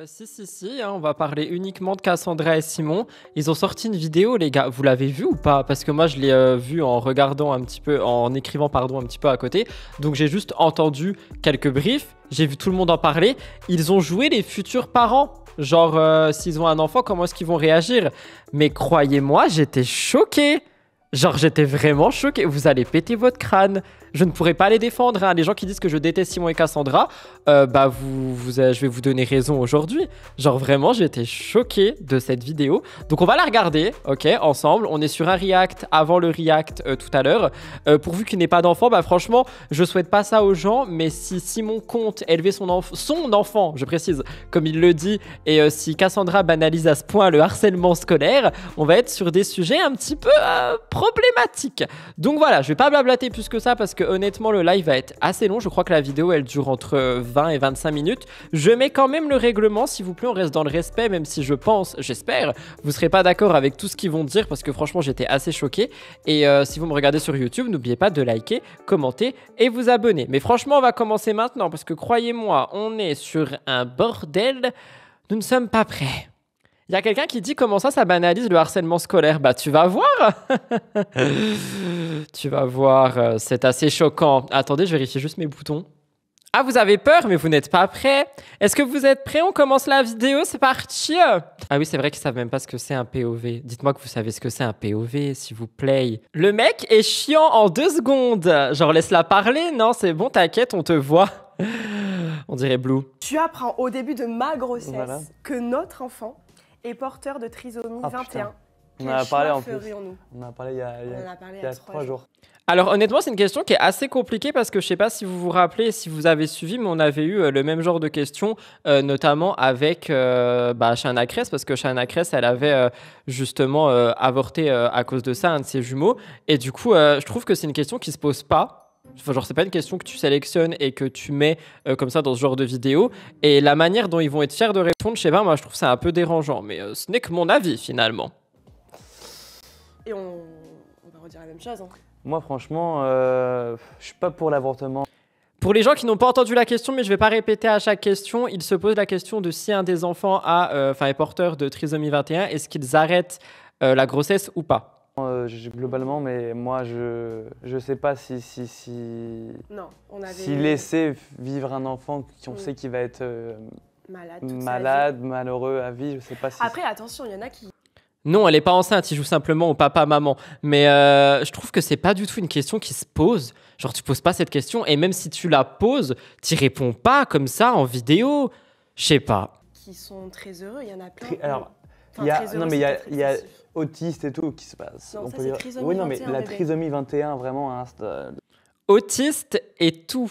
Si, hein, on va parler uniquement de Cassandra et Simon. Ils ont sorti une vidéo, les gars. Vous l'avez vue ou pas? Parce que moi, je l'ai vue en regardant un petit peu, en écrivant, pardon, un petit peu à côté. Donc, j'ai juste entendu quelques briefs. J'ai vu tout le monde en parler. Ils ont joué les futurs parents. Genre, s'ils ont un enfant, comment est-ce qu'ils vont réagir? Mais croyez-moi, j'étais choqué. Genre, j'étais vraiment choqué. Vous allez péter votre crâne. Je ne pourrais pas les défendre, hein. Les gens qui disent que je déteste Simon et Cassandra, je vais vous donner raison aujourd'hui. Genre vraiment, j'ai été choqué de cette vidéo. Donc on va la regarder, ok, ensemble. On est sur un react avant le react tout à l'heure. Pourvu qu'il n'ait pas d'enfant, bah franchement, je souhaite pas ça aux gens. Mais si Simon compte élever son enfant, je précise, comme il le dit, et si Cassandra banalise à ce point le harcèlement scolaire, on va être sur des sujets un petit peu problématiques. Donc voilà, je vais pas blablater plus que ça parce que honnêtement le live va être assez long. Je crois que la vidéo elle dure entre 20 et 25 minutes. Je mets quand même le règlement, s'il vous plaît, on reste dans le respect, même si je pense, j'espère, vous serez pas d'accord avec tout ce qu'ils vont dire parce que franchement j'étais assez choqué. Et si vous me regardez sur YouTube, n'oubliez pas de liker, commenter et vous abonner. Mais franchement on va commencer maintenant parce que croyez-moi, on est sur un bordel. Nous ne sommes pas prêts. Il y a quelqu'un qui dit comment ça banalise le harcèlement scolaire. Bah tu vas voir. Tu vas voir, c'est assez choquant. Attendez, je vérifie juste mes boutons. Ah, vous avez peur, mais vous n'êtes pas prêts. Est-ce que vous êtes prêts? On commence la vidéo, c'est parti. Ah oui, c'est vrai qu'ils savent même pas ce que c'est un POV. Dites-moi que vous savez ce que c'est un POV, s'il vous plaît. Le mec est chiant en 2 secondes. Genre, laisse-la parler. Non, c'est bon, t'inquiète, on te voit. On dirait Blue. Tu apprends au début de ma grossesse que notre enfant est porteur de trisomie 21. Putain. On en a parlé en plus. On en a parlé il y a 3 jours. Alors honnêtement, c'est une question qui est assez compliquée parce que je sais pas si vous vous rappelez, si vous avez suivi, mais on avait eu le même genre de questions, notamment avec Shana Kress, parce que Shana Kress, elle avait justement avorté à cause de ça, un de ses jumeaux. Et du coup, je trouve que c'est une question qui se pose pas. Enfin, genre, c'est pas une question que tu sélectionnes et que tu mets comme ça dans ce genre de vidéo. Et la manière dont ils vont être fiers de répondre, je sais pas, moi je trouve ça un peu dérangeant. Mais ce n'est que mon avis finalement. Et on va redire la même chose. Hein. Moi, franchement, je suis pas pour l'avortement. Pour les gens qui n'ont pas entendu la question, mais je vais pas répéter à chaque question, il se pose la question de si un des enfants est porteur de trisomie 21, est-ce qu'ils arrêtent la grossesse ou pas? Globalement, mais moi, je sais pas si non, on avait... si laisser vivre un enfant qui on sait qu'il va être malade, malheureux à vie, je sais pas si... Après, attention, il y en a qui... Non, elle est pas enceinte, il joue simplement au papa-maman. Mais je trouve que c'est pas du tout une question qui se pose. Genre, tu poses pas cette question, et même si tu la poses, t'y réponds pas comme ça en vidéo. Je sais pas. Qui sont très heureux, il y en a plein. Alors, enfin, il y a autiste et tout qui se passe. Non, on ça, peut dire... trisomie Oui, non, mais 21, la bébé. trisomie 21, vraiment, hein, Autiste et tout.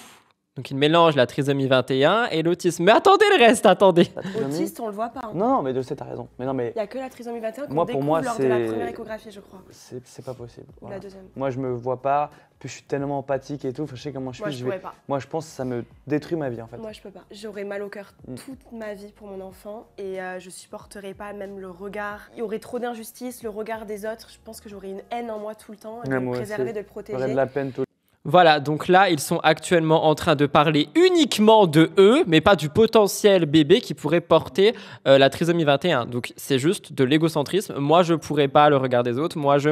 Donc, il mélange la trisomie 21 et l'autisme. Mais attendez le reste, attendez. Autiste, on le voit pas. Hein. Non, mais je sais, t'as raison. Mais non, mais... Il y a que la trisomie 21 qu'on Moi, découvre pour moi, lors de la première échographie, je crois. C'est pas possible. Ou la deuxième. Moi, je me vois pas. Puis je suis tellement empathique et tout. Enfin, je sais comment je suis. Moi, je pourrais pas. Moi, je pense que ça me détruit ma vie, en fait. Moi, je peux pas. J'aurais mal au cœur toute ma vie pour mon enfant et je supporterais pas même le regard. Il y aurait trop d'injustice, le regard des autres. Je pense que j'aurais une haine en moi tout le temps. Et de le préserver, de le protéger. J'aurais de la peine tout le temps. Voilà, donc là, ils sont actuellement en train de parler uniquement de eux, mais pas du potentiel bébé qui pourrait porter la trisomie 21. Donc, c'est juste de l'égocentrisme. Moi, je pourrais pas le regard des autres. Moi, je.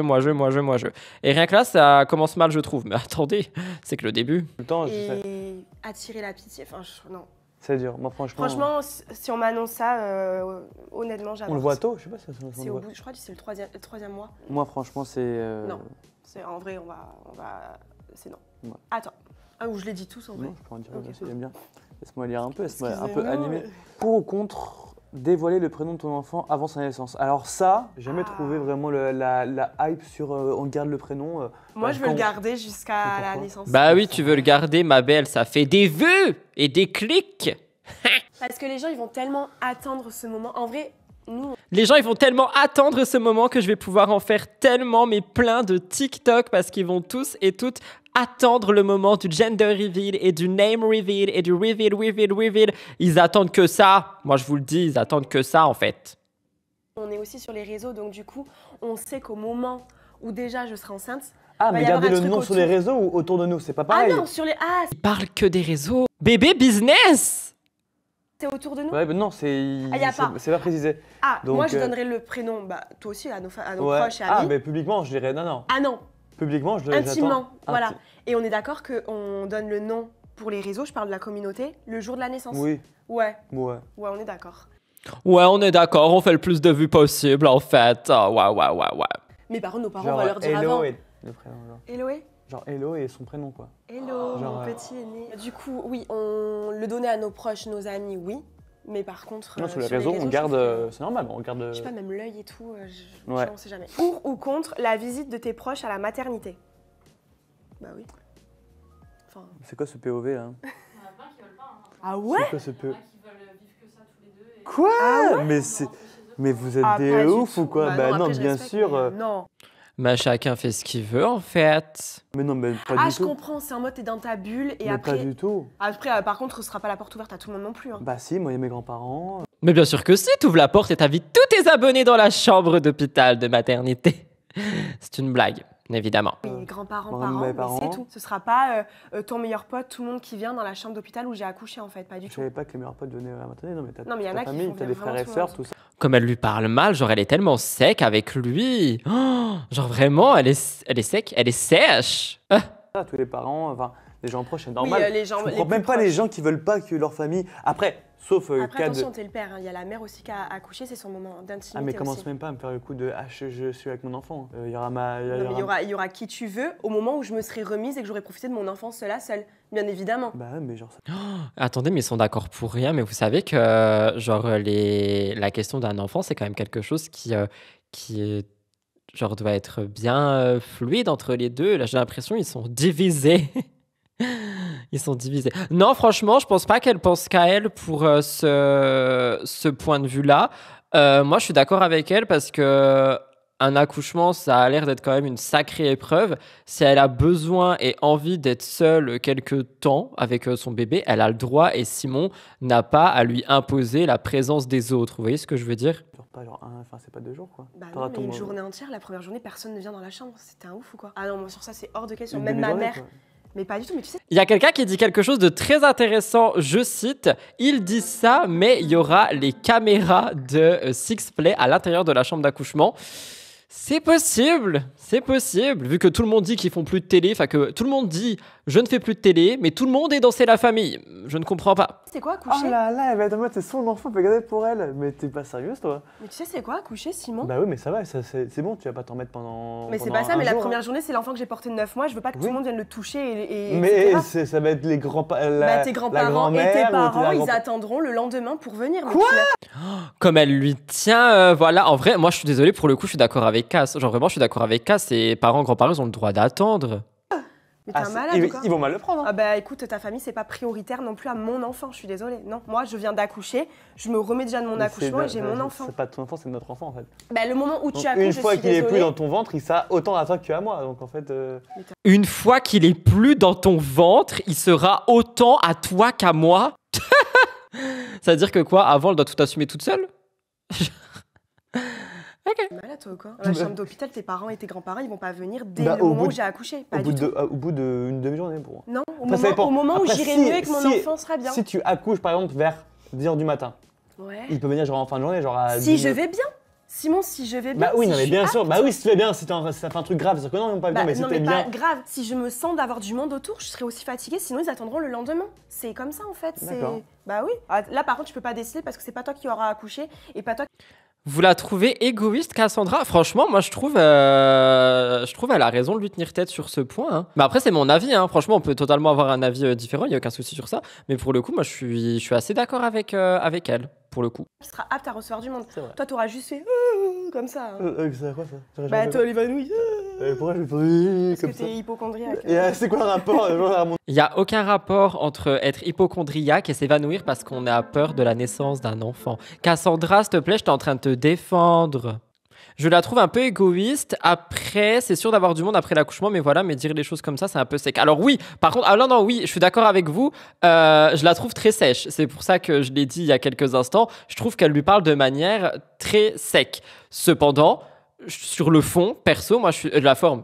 Et rien que là, ça commence mal, je trouve. Mais attendez, c'est que le début. Tout le temps, et attirer la pitié, enfin, non. C'est dur, moi franchement. Franchement, si on m'annonce ça, honnêtement, j'adore. On le voit tôt, je sais pas si c'est au bout, je crois que c'est le troisième mois. Moi, franchement, c'est. Non, en vrai, on va. C'est non. Ouais. Attends. Ah, ou je l'ai dit tous en vrai. Non, je peux en dire aussi, j'aime bien. Laisse-moi lire un peu, laisse-moi un peu animé. Pour ou contre dévoiler le prénom de ton enfant avant sa naissance? Alors ça, j'ai jamais trouvé vraiment la hype sur on garde le prénom. Moi, je veux le garder jusqu'à la naissance. Bah oui, tu veux le garder, ma belle, ça fait des vœux et des clics. Parce que les gens, ils vont tellement attendre ce moment. En vrai, nous... Les gens, ils vont tellement attendre ce moment que je vais pouvoir en faire tellement, mais plein de TikTok parce qu'ils vont tous et toutes attendre le moment du gender reveal et du name reveal et du reveal. Ils attendent que ça. Moi, je vous le dis, ils attendent que ça, en fait. On est aussi sur les réseaux, donc du coup, on sait qu'au moment où déjà je serai enceinte... Ah, mais garder le nom sur les réseaux ou autour de nous, c'est pas pareil. Ah non, sur les... Ah, Ils parlent que des réseaux. Bébé business. C'est autour de nous? Ouais, non, c'est pas précisé. Ah, donc, moi je donnerais le prénom, bah toi aussi à nos proches et amis. Ah, mais publiquement, je dirais non. Ah non. Publiquement, je dirais intimement, voilà. Et on est d'accord qu'on donne le nom pour les réseaux, je parle de la communauté, le jour de la naissance. Oui. Ouais, on est d'accord. Ouais, on est d'accord, on fait le plus de vues possible en fait. Ouais. Mais par contre, nos parents, genre, on va leur dire Hello avant. Et le prénom, genre. Hello. Genre Hello et son prénom, quoi. Hello, genre, mon petit aîné. Du coup, oui, on le donnait à nos proches, nos amis, oui. Mais par contre, non, sur les réseaux, on garde. C'est normal, on garde. Je sais pas, même l'œil et tout, on sait jamais. Pour ou contre la visite de tes proches à la maternité? Bah oui. Enfin... C'est quoi ce POV là? Ah ouais? C'est quoi ce POV? Quoi? Ah ouais? Mais vous êtes des ouf ou quoi? Bah non, bien sûr. Non. Mais chacun fait ce qu'il veut en fait. Mais non, mais pas du tout. Ah, je comprends, c'est en mode t'es dans ta bulle et mais après. Pas du tout. Après, par contre, ce sera pas la porte ouverte à tout le monde non plus. Hein. Bah si, moi et mes grands-parents. Mais bien sûr que si, t'ouvres la porte et t'invites tous tes abonnés dans la chambre d'hôpital de maternité. C'est une blague, évidemment. Oui, grands-parents, parents, mais c'est tout. Ce sera pas ton meilleur pote, tout le monde qui vient dans la chambre d'hôpital où j'ai accouché en fait, pas du tout. Je savais pas que les meilleurs potes venaient à la maternité, non mais non, mais y en a qui famille, t'as des frères et sœurs, tout ça. Comme elle lui parle mal, genre elle est tellement sec avec lui. Oh, genre vraiment, elle est sec, elle est sèche. Tous les parents, enfin, les gens proches, c'est normal. Oui, les gens, je comprends même pas les gens qui veulent pas que leur famille... Après, sauf après, attention, t'es le père, il y a la mère aussi qui a accouché, c'est son moment d'intimité. Ah mais commence aussi. Même pas à me faire le coup de je suis avec mon enfant. Il y aura il y aura qui tu veux au moment où je me serai remise et que j'aurai profité de mon enfance seule, bien évidemment. Bah ouais, mais genre ça... Attendez, mais ils sont d'accord pour rien, mais vous savez que genre la question d'un enfant, c'est quand même quelque chose qui est genre doit être bien fluide entre les deux. Là, j'ai l'impression ils sont divisés. Ils sont divisés. Non, franchement, je pense pas qu'elle pense qu'à elle pour ce point de vue-là. Moi, je suis d'accord avec elle parce que un accouchement, ça a l'air d'être quand même une sacrée épreuve. Si elle a besoin et envie d'être seule quelques temps avec son bébé, elle a le droit et Simon n'a pas à lui imposer la présence des autres. Vous voyez ce que je veux dire? Pas genre enfin c'est pas 2 jours quoi. Bah non, mais une journée entière, la première journée, personne ne vient dans la chambre. C'était un ouf ou quoi? Ah non, moi sur ça, c'est hors de question. Même ma mère. Quoi. Mais pas du tout, mais tu sais... Il y a quelqu'un qui dit quelque chose de très intéressant, je cite, « Il dit ça, mais il y aura les caméras de Sixplay à l'intérieur de la chambre d'accouchement. » C'est possible, vu que tout le monde dit qu'ils font plus de télé, enfin que tout le monde dit « Je ne fais plus de télé », mais tout le monde est dans C'est la famille. Je ne comprends pas. C'est quoi accoucher? Oh là là, elle va être en mode c'est son enfant, peut garder pour elle. Mais t'es pas sérieuse toi? Mais tu sais c'est quoi accoucher, Simon? Bah oui, mais ça va, c'est bon, tu vas pas t'en mettre pendant. Mais c'est pas ça, mais la première journée, c'est l'enfant que j'ai porté de 9 mois, je veux pas que tout le monde vienne le toucher et mais ça va être les grands-parents. Bah tes grands-parents et tes parents, ils attendront le lendemain pour venir. Quoi? Comme elle lui tient, voilà. En vrai, moi je suis désolée, pour le coup, je suis d'accord avec Cass. Genre vraiment, je suis d'accord avec Cass. Ses parents, grands-parents, ils ont le droit d'attendre. Mais t'es un malade ou quoi? Ils vont mal le prendre. Hein. Ah bah écoute, ta famille, c'est pas prioritaire non plus à mon enfant, je suis désolée. Non, moi je viens d'accoucher, je me remets déjà de mon accouchement et j'ai mon enfant. C'est pas ton enfant, c'est notre enfant en fait. Bah le moment où donc, tu accouches, une fois qu'il est plus dans ton ventre, il sera autant à toi qu'à moi. Donc en fait. Une fois qu'il est plus dans ton ventre, il sera autant à toi qu'à moi. Ça veut dire que quoi? Avant, elle doit tout assumer toute seule? Okay. Malade toi ou quoi? Dans la chambre d'hôpital, tes parents et tes grands-parents, ils vont pas venir dès le moment où j'ai accouché. Pas au bout d'une demi-journée pour moi. Non, au moment où j'irai mieux et que mon enfant sera bien. Si tu accouches par exemple vers 10h du matin, il peut venir genre en fin de journée, genre à. Si je vais bien. Simon, si je vais bien. Bah oui, non, mais bien sûr. Bah oui, si tu vas bien, si ça fait un truc grave, c'est que non, ils vont pas bien, mais si t'es bien. Pas grave. Si je me sens d'avoir du monde autour, je serai aussi fatiguée, sinon ils attendront le lendemain. C'est comme ça en fait. Bah oui. Là par contre, tu peux pas décider parce que c'est pas toi qui auras accouché et pas toi. Vous la trouvez égoïste, Cassandra? Franchement, moi, je trouve elle a raison de lui tenir tête sur ce point. Hein. Mais après, c'est mon avis. Hein. Franchement, on peut totalement avoir un avis différent. Il n'y a aucun souci sur ça. Mais pour le coup, moi, je suis assez d'accord avec elle. Pour le coup. Tu seras apte à recevoir du monde. Toi, tu auras juste fait comme ça. C'est quoi ça? Bah, toi, l'évanouie. Pourquoi je fais parce que t'es hypochondriaque. C'est quoi le rapport? Il n'y a aucun rapport entre être hypochondriaque et s'évanouir parce qu'on a peur de la naissance d'un enfant. Cassandra, s'il te plaît, je suis en train de te défendre. Je la trouve un peu égoïste. Après, c'est sûr d'avoir du monde après l'accouchement, mais voilà, mais dire les choses comme ça, c'est un peu sec. Alors oui, par contre, oui, je suis d'accord avec vous. Je la trouve très sèche. C'est pour ça que je l'ai dit il y a quelques instants. Je trouve qu'elle lui parle de manière très sec. Cependant, sur le fond, perso, moi, je suis la forme.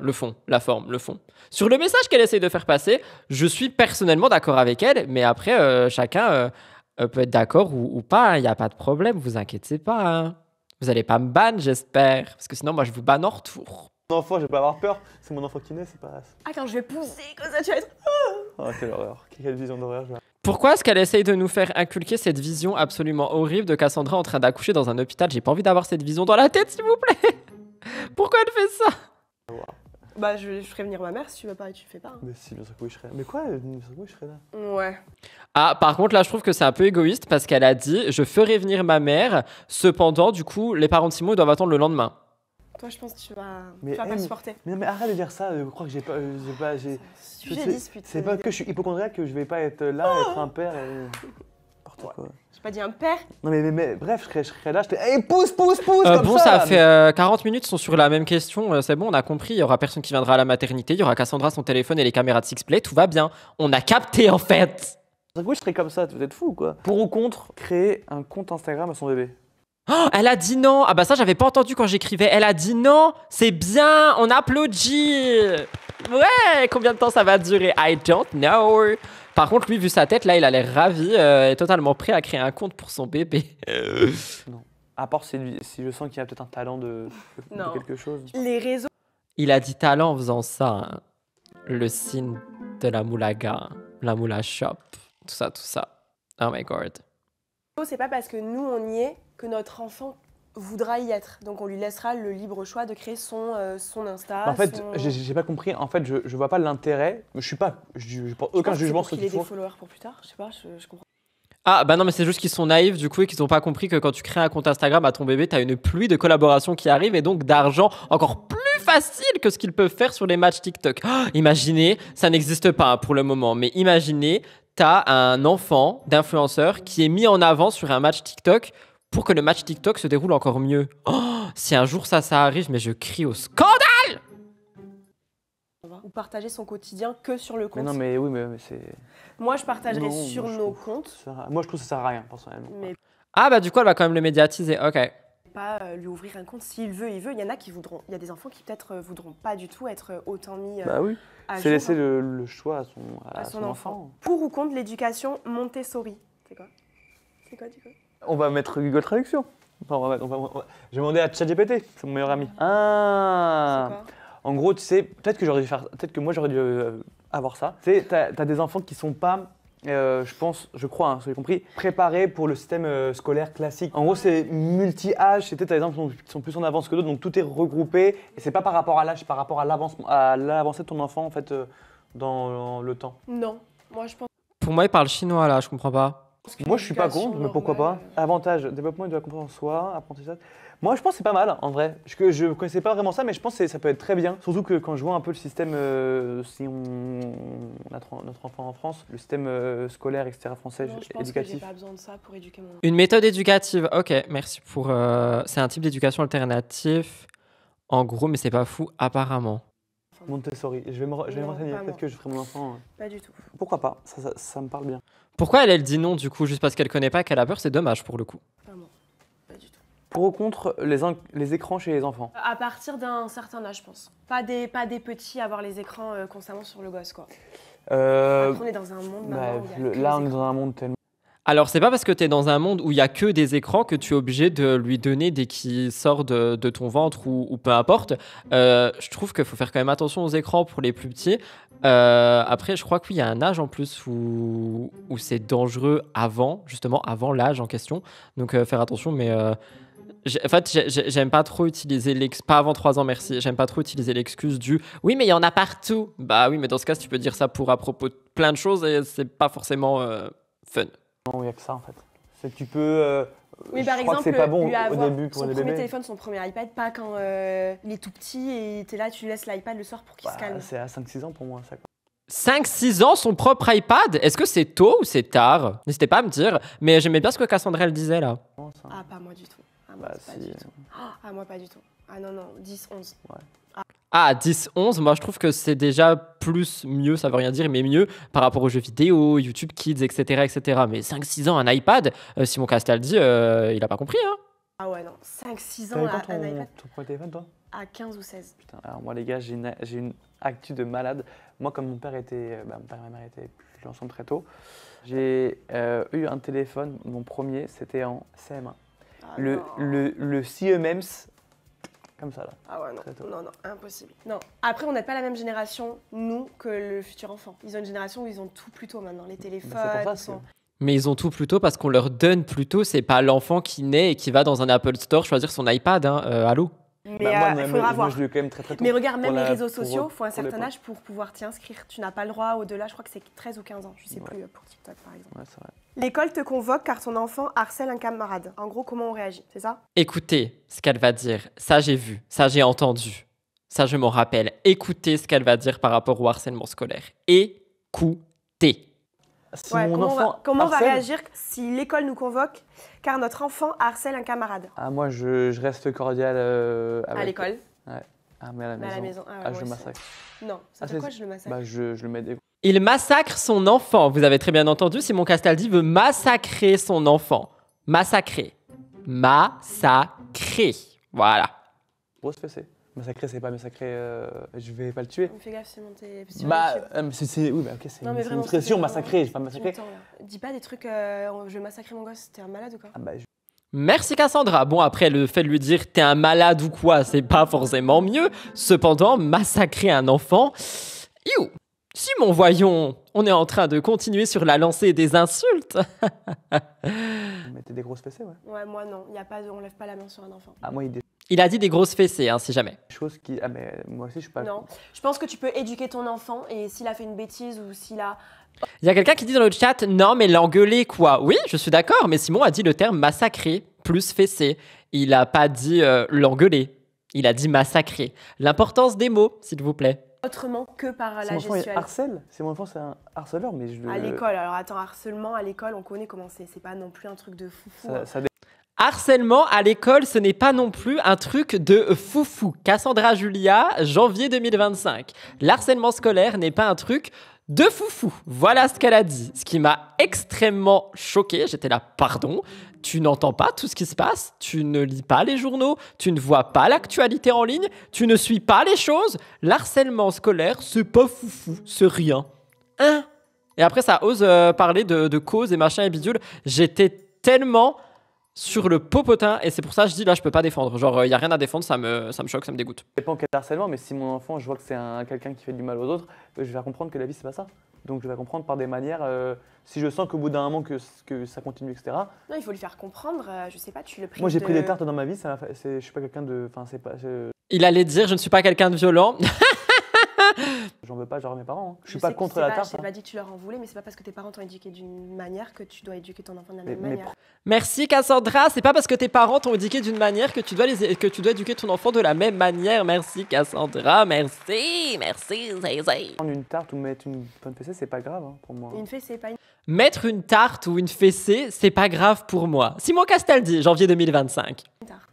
Sur le message qu'elle essaie de faire passer, je suis personnellement d'accord avec elle, mais après, chacun peut être d'accord ou pas, il n'y a pas de problème, vous inquiétez pas. Hein. Vous allez pas me ban, j'espère, parce que sinon, moi, je vous banne en retour. Mon enfant, je vais pas avoir peur, c'est mon enfant qui naît, c'est pas... Ah, quand je vais pousser, comme ça, tu vas être... Oh, quelle horreur, quelle vision d'horreur. Pourquoi est-ce qu'elle essaye de nous faire inculquer cette vision absolument horrible de Cassandra en train d'accoucher dans un hôpital? J'ai pas envie d'avoir cette vision dans la tête, s'il vous plaît. Pourquoi elle fait ça? Bah, je ferai venir ma mère si tu veux pas et tu fais pas. Hein. Mais si, bien sûr que oui, je serais là. Mais quoi, bien sûr que oui, je serais là. Ouais. Ah, par contre, là, je trouve que c'est un peu égoïste parce qu'elle a dit « Je ferai venir ma mère. Cependant, du coup, les parents de Simon, ils doivent attendre le lendemain. » Toi, je pense que tu vas pas supporter. Mais arrête de dire ça, je crois que j'ai pas... Sujet dispute. C'est pas que je suis hypochondriaque que je vais pas être là, être un père et... N'importe quoi. J'ai pas dit un père. Non mais bref, je serais là, je te... Hey, pousse comme bon, ça ça là, fait 40 minutes, ils sont sur la même question. C'est bon, on a compris. Il y aura personne qui viendra à la maternité. Il y aura Cassandra, son téléphone et les caméras de Sixplay. Tout va bien. On a capté, en fait. Oui, je serais comme ça, vous êtes fous quoi. Pour ou contre créer un compte Instagram à son bébé? Oh, elle a dit non. Ah bah ça, j'avais pas entendu quand j'écrivais. Elle a dit non. C'est bien. On applaudit. Ouais, combien de temps ça va durer? I don't know. Par contre, lui, vu sa tête, là, il a l'air ravi et totalement prêt à créer un compte pour son bébé. Non. À part si je sens qu'il y a peut-être un talent de quelque chose. Les réseaux. Il a dit talent en faisant ça. Hein. Le signe de la moulaga, la moula shop, tout ça, tout ça. Oh my god. C'est pas parce que nous, on y est que notre enfant voudra y être. Donc on lui laissera le libre choix de créer son Insta. En fait, j'ai pas compris. En fait, je vois pas l'intérêt. Je porte aucun jugement sur ce qu'il qu'il ait faut. des followers pour plus tard. Je sais pas, je comprends. Ah bah non mais c'est juste qu'ils sont naïfs du coup et qu'ils n'ont pas compris que quand tu crées un compte Instagram à ton bébé, t'as une pluie de collaborations qui arrive et donc d'argent encore plus facile que ce qu'ils peuvent faire sur les matchs TikTok. Oh, imaginez, ça n'existe pas pour le moment, mais imaginez, t'as un enfant d'influenceur qui est mis en avant sur un match TikTok pour que le match TikTok se déroule encore mieux. Oh, si un jour ça arrive, mais je crie au scandale! Ou partager son quotidien que sur le compte. Mais non mais oui mais c'est... Moi je partagerai sur nos comptes. Moi je trouve que ça sert à rien personnellement. Mais Ah bah du coup elle va quand même le médiatiser, ok. Pas lui ouvrir un compte s'il veut, il veut. Il y en a qui voudront. Il y a des enfants qui peut-être voudront pas du tout être autant mis. Bah oui. C'est laisser le choix à son enfant. Pour ou contre l'éducation Montessori? C'est quoi? C'est quoi du coup? On va mettre Google Traduction. Enfin, je vais demander à ChatGPT, c'est mon meilleur ami. Ah. C'est quoi? En gros, tu sais, peut-être que moi j'aurais dû avoir ça. Tu sais, t'as des enfants qui sont pas, je crois, hein, j'ai compris, préparés pour le système scolaire classique. En gros, c'est multi-âge, t'as des enfants qui sont plus en avance que d'autres, donc tout est regroupé. Et c'est pas par rapport à l'âge, c'est par rapport à l'avancée de ton enfant en fait dans le temps. Non, moi je pense. Pour moi il parle chinois là, je comprends pas. Moi je suis pas contre, mais pourquoi pas. Avantage, développement de la confiance en soi, apprentissage. Moi je pense que c'est pas mal en vrai. Je connaissais pas vraiment ça, mais je pense que ça peut être très bien. Surtout que quand je vois un peu le système, si on a notre enfant en France, le système scolaire, etc. français, Non, je pense éducatif. que j'ai pas besoin de ça pour éduquer mon enfant. Une méthode éducative, ok, merci pour... c'est un type d'éducation alternatif, en gros, mais c'est pas fou apparemment. Montessori, je vais me renseigner, peut-être que je ferai mon enfant. Pas du tout. Pourquoi pas, ça me parle bien. Pourquoi elle dit non du coup, juste parce qu'elle connaît pas, qu'elle a peur, c'est dommage pour le coup. Pas moi. Pas du tout. Pour ou contre les écrans chez les enfants? À partir d'un certain âge, je pense. Pas des petits à avoir les écrans constamment sur le gosse, quoi. Après, on est dans un monde maintenant. Là, on est dans un monde tellement. Alors, c'est pas parce que tu es dans un monde où il y a que des écrans que tu es obligé de lui donner dès qu'il sort de ton ventre ou peu importe. Je trouve qu'il faut faire quand même attention aux écrans pour les plus petits. Après, je crois qu'il y a un âge en plus où c'est dangereux justement avant l'âge en question. Donc, faire attention, mais... En fait, j'aime pas trop utiliser pas avant 3 ans, merci. J'aime pas trop utiliser l'excuse du « oui, mais il y en a partout ». Bah oui, mais dans ce cas, tu peux dire ça à propos de plein de choses et c'est pas forcément fun. Non, il n'y a que ça en fait. C'est que tu peux. Oui, par exemple, c'est pas bon lui au début pour son les premier bébés. téléphone, son premier iPad, pas quand il est tout petit et t'es là, tu lui laisses l'iPad le soir pour qu'il se calme. C'est à 5-6 ans pour moi, ça. 5-6 ans, son propre iPad? Est-ce que c'est tôt ou c'est tard? N'hésitez pas à me dire. Mais j'aimais bien ce que Cassandra elle disait là. Ah, pas moi du tout. Ah, moi, pas du tout. Ah, moi, pas du tout. Ah non, 10-11. Ouais. Ah, 10-11, moi je trouve que c'est déjà mieux, ça veut rien dire, mais mieux par rapport aux jeux vidéo, YouTube Kids, etc. etc. Mais 5-6 ans, un iPad, Simon Castaldi, il a pas compris, hein. Ah ouais, non, 5-6 ans, un iPad. Ton premier téléphone, toi? À 15 ou 16. Putain, alors moi les gars, j'ai une actu de malade. Moi, comme mon père et ma mère étaient plus l'ai ensemble très tôt. J'ai eu un téléphone, mon premier, c'était en CM1. Le CMMS, comme ça là. Ah ouais, non, impossible. Non. Après, on n'a pas la même génération, nous, que le futur enfant. Ils ont une génération où ils ont tout plus tôt maintenant, les téléphones. C'est pour ça, Mais ils ont tout plus tôt parce qu'on leur donne plus tôt. C'est pas l'enfant qui naît et qui va dans un Apple Store choisir son iPad. Allô. Mais il faudra voir. Moi, je l'ai quand même très tôt. Mais regarde, même les réseaux sociaux, il faut un certain âge pour pouvoir t'y inscrire. Tu n'as pas le droit au-delà, je crois que c'est 13 ou 15 ans. Je sais plus pour TikTok, par exemple. Ouais, c'est vrai. L'école te convoque car ton enfant harcèle un camarade. En gros, comment on réagit, c'est ça? Écoutez ce qu'elle va dire. Ça, j'ai vu. Ça, j'ai entendu. Ça, je m'en rappelle. Écoutez ce qu'elle va dire par rapport au harcèlement scolaire. Écoutez. Si comment on va réagir si l'école nous convoque car notre enfant harcèle un camarade? Moi, je reste cordial avec... À l'école? Ouais. Mais à la maison. Je le massacre. Non, ça fait quoi je le massacre? Je le mets des... Il massacre son enfant. Vous avez très bien entendu, Simon Castaldi veut massacrer son enfant. Massacrer. Massacrer. Voilà. Grosse fessée. Massacrer, c'est pas massacrer, je vais pas le tuer. Fais gaffe, Simon, t'es... Oui, c'est une expression, massacrer, je vais pas massacrer. Dis pas des trucs, je vais massacrer mon gosse, t'es un malade ou quoi? Merci Cassandra. Bon, après, le fait de lui dire t'es un malade ou quoi, c'est pas forcément mieux. Cependant, massacrer un enfant... Iou. Simon, voyons, on est en train de continuer sur la lancée des insultes. Vous mettez des grosses fessées, ouais. Ouais, moi non, on lève pas la main sur un enfant. Moi, il a dit des grosses fessées, si jamais. Mais moi aussi, je suis pas... Non, je pense que tu peux éduquer ton enfant et s'il a fait une bêtise ou s'il a... Il y a quelqu'un qui dit dans le chat, non mais l'engueuler quoi. Oui, je suis d'accord, mais Simon a dit le terme massacrer plus fessé. Il a pas dit l'engueuler, il a dit massacrer. L'importance des mots, s'il vous plaît. Autrement que par la gestuelle. gestuelle. Harcèle. C'est mon enfant, c'est un harceleur, mais je le... À l'école, alors attends, harcèlement à l'école, on connaît comment c'est. C'est pas non plus un truc de foufou. Harcèlement à l'école, ce n'est pas non plus un truc de foufou. Cassandra Julia, janvier 2025. L'harcèlement scolaire n'est pas un truc de foufou. Voilà ce qu'elle a dit. Ce qui m'a extrêmement choqué. J'étais là, pardon. Tu n'entends pas tout ce qui se passe, tu ne lis pas les journaux, tu ne vois pas l'actualité en ligne, tu ne suis pas les choses. L'harcèlement scolaire, c'est pas foufou, c'est rien. Et après, ça ose parler de cause et machin et bidule. J'étais tellement sur le popotin et c'est pour ça que je dis là, je peux pas défendre. Genre, il y a rien à défendre, ça me choque, ça me dégoûte. Ça dépend quel harcèlement, mais si mon enfant, je vois que c'est quelqu'un qui fait du mal aux autres, je vais comprendre que la vie, c'est pas ça. Donc je vais comprendre par des manières, si je sens qu'au bout d'un moment que ça continue, etc. Non, il faut lui faire comprendre, je sais pas, tu le prives. Moi j'ai pris des tartes dans ma vie, je suis pas quelqu'un de... Il allait dire, je ne suis pas quelqu'un de violent. J'en veux pas, genre mes parents. Je suis pas contre la tarte. J'ai pas dit que tu leur en voulais, mais c'est pas parce que tes parents t'ont éduqué d'une manière que tu dois éduquer ton enfant de la même manière. Merci Cassandra, c'est pas parce que tes parents t'ont éduqué d'une manière que tu dois éduquer ton enfant de la même manière. Merci Cassandra, merci Zézé. Prendre une tarte ou mettre une bonne fessée, c'est pas grave pour moi. Une fessée, pas une... Mettre une tarte ou une fessée, c'est pas grave pour moi. Simon Castaldi, janvier 2025. Une tarte.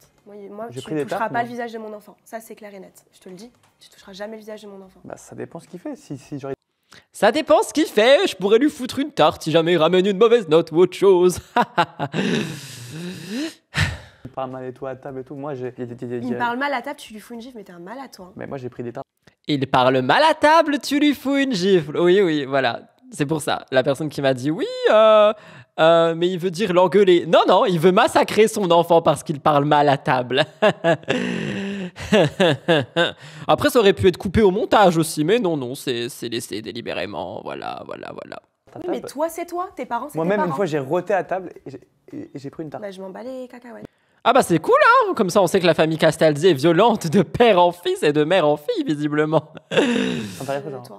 Moi, tu ne toucheras pas le visage de mon enfant. Ça, c'est clair et net. Je te le dis, tu toucheras jamais le visage de mon enfant. Ça dépend ce qu'il fait. Ça dépend ce qu'il fait. Je pourrais lui foutre une tarte si jamais il ramène une mauvaise note ou autre chose. Il parle mal et tout à table et tout. Moi, il parle mal à table, tu lui fous une gifle, mais t'es un malade, toi. Mais moi, j'ai pris des tartes. Il parle mal à table, tu lui fous une gifle. Oui, voilà. C'est pour ça. La personne qui m'a dit oui, mais il veut dire l'engueuler. Non, il veut massacrer son enfant parce qu'il parle mal à table. Après, ça aurait pu être coupé au montage aussi, mais non, c'est laissé délibérément. Voilà. Oui, mais toi, c'est toi. Tes parents, c'est tes parents. Moi-même, une fois, j'ai roté à table et j'ai pris une tarte. Je m'en bats les cacahuètes. Ah bah c'est cool, hein. Comme ça, on sait que la famille Castaldi est violente de père en fils et de mère en fille, visiblement.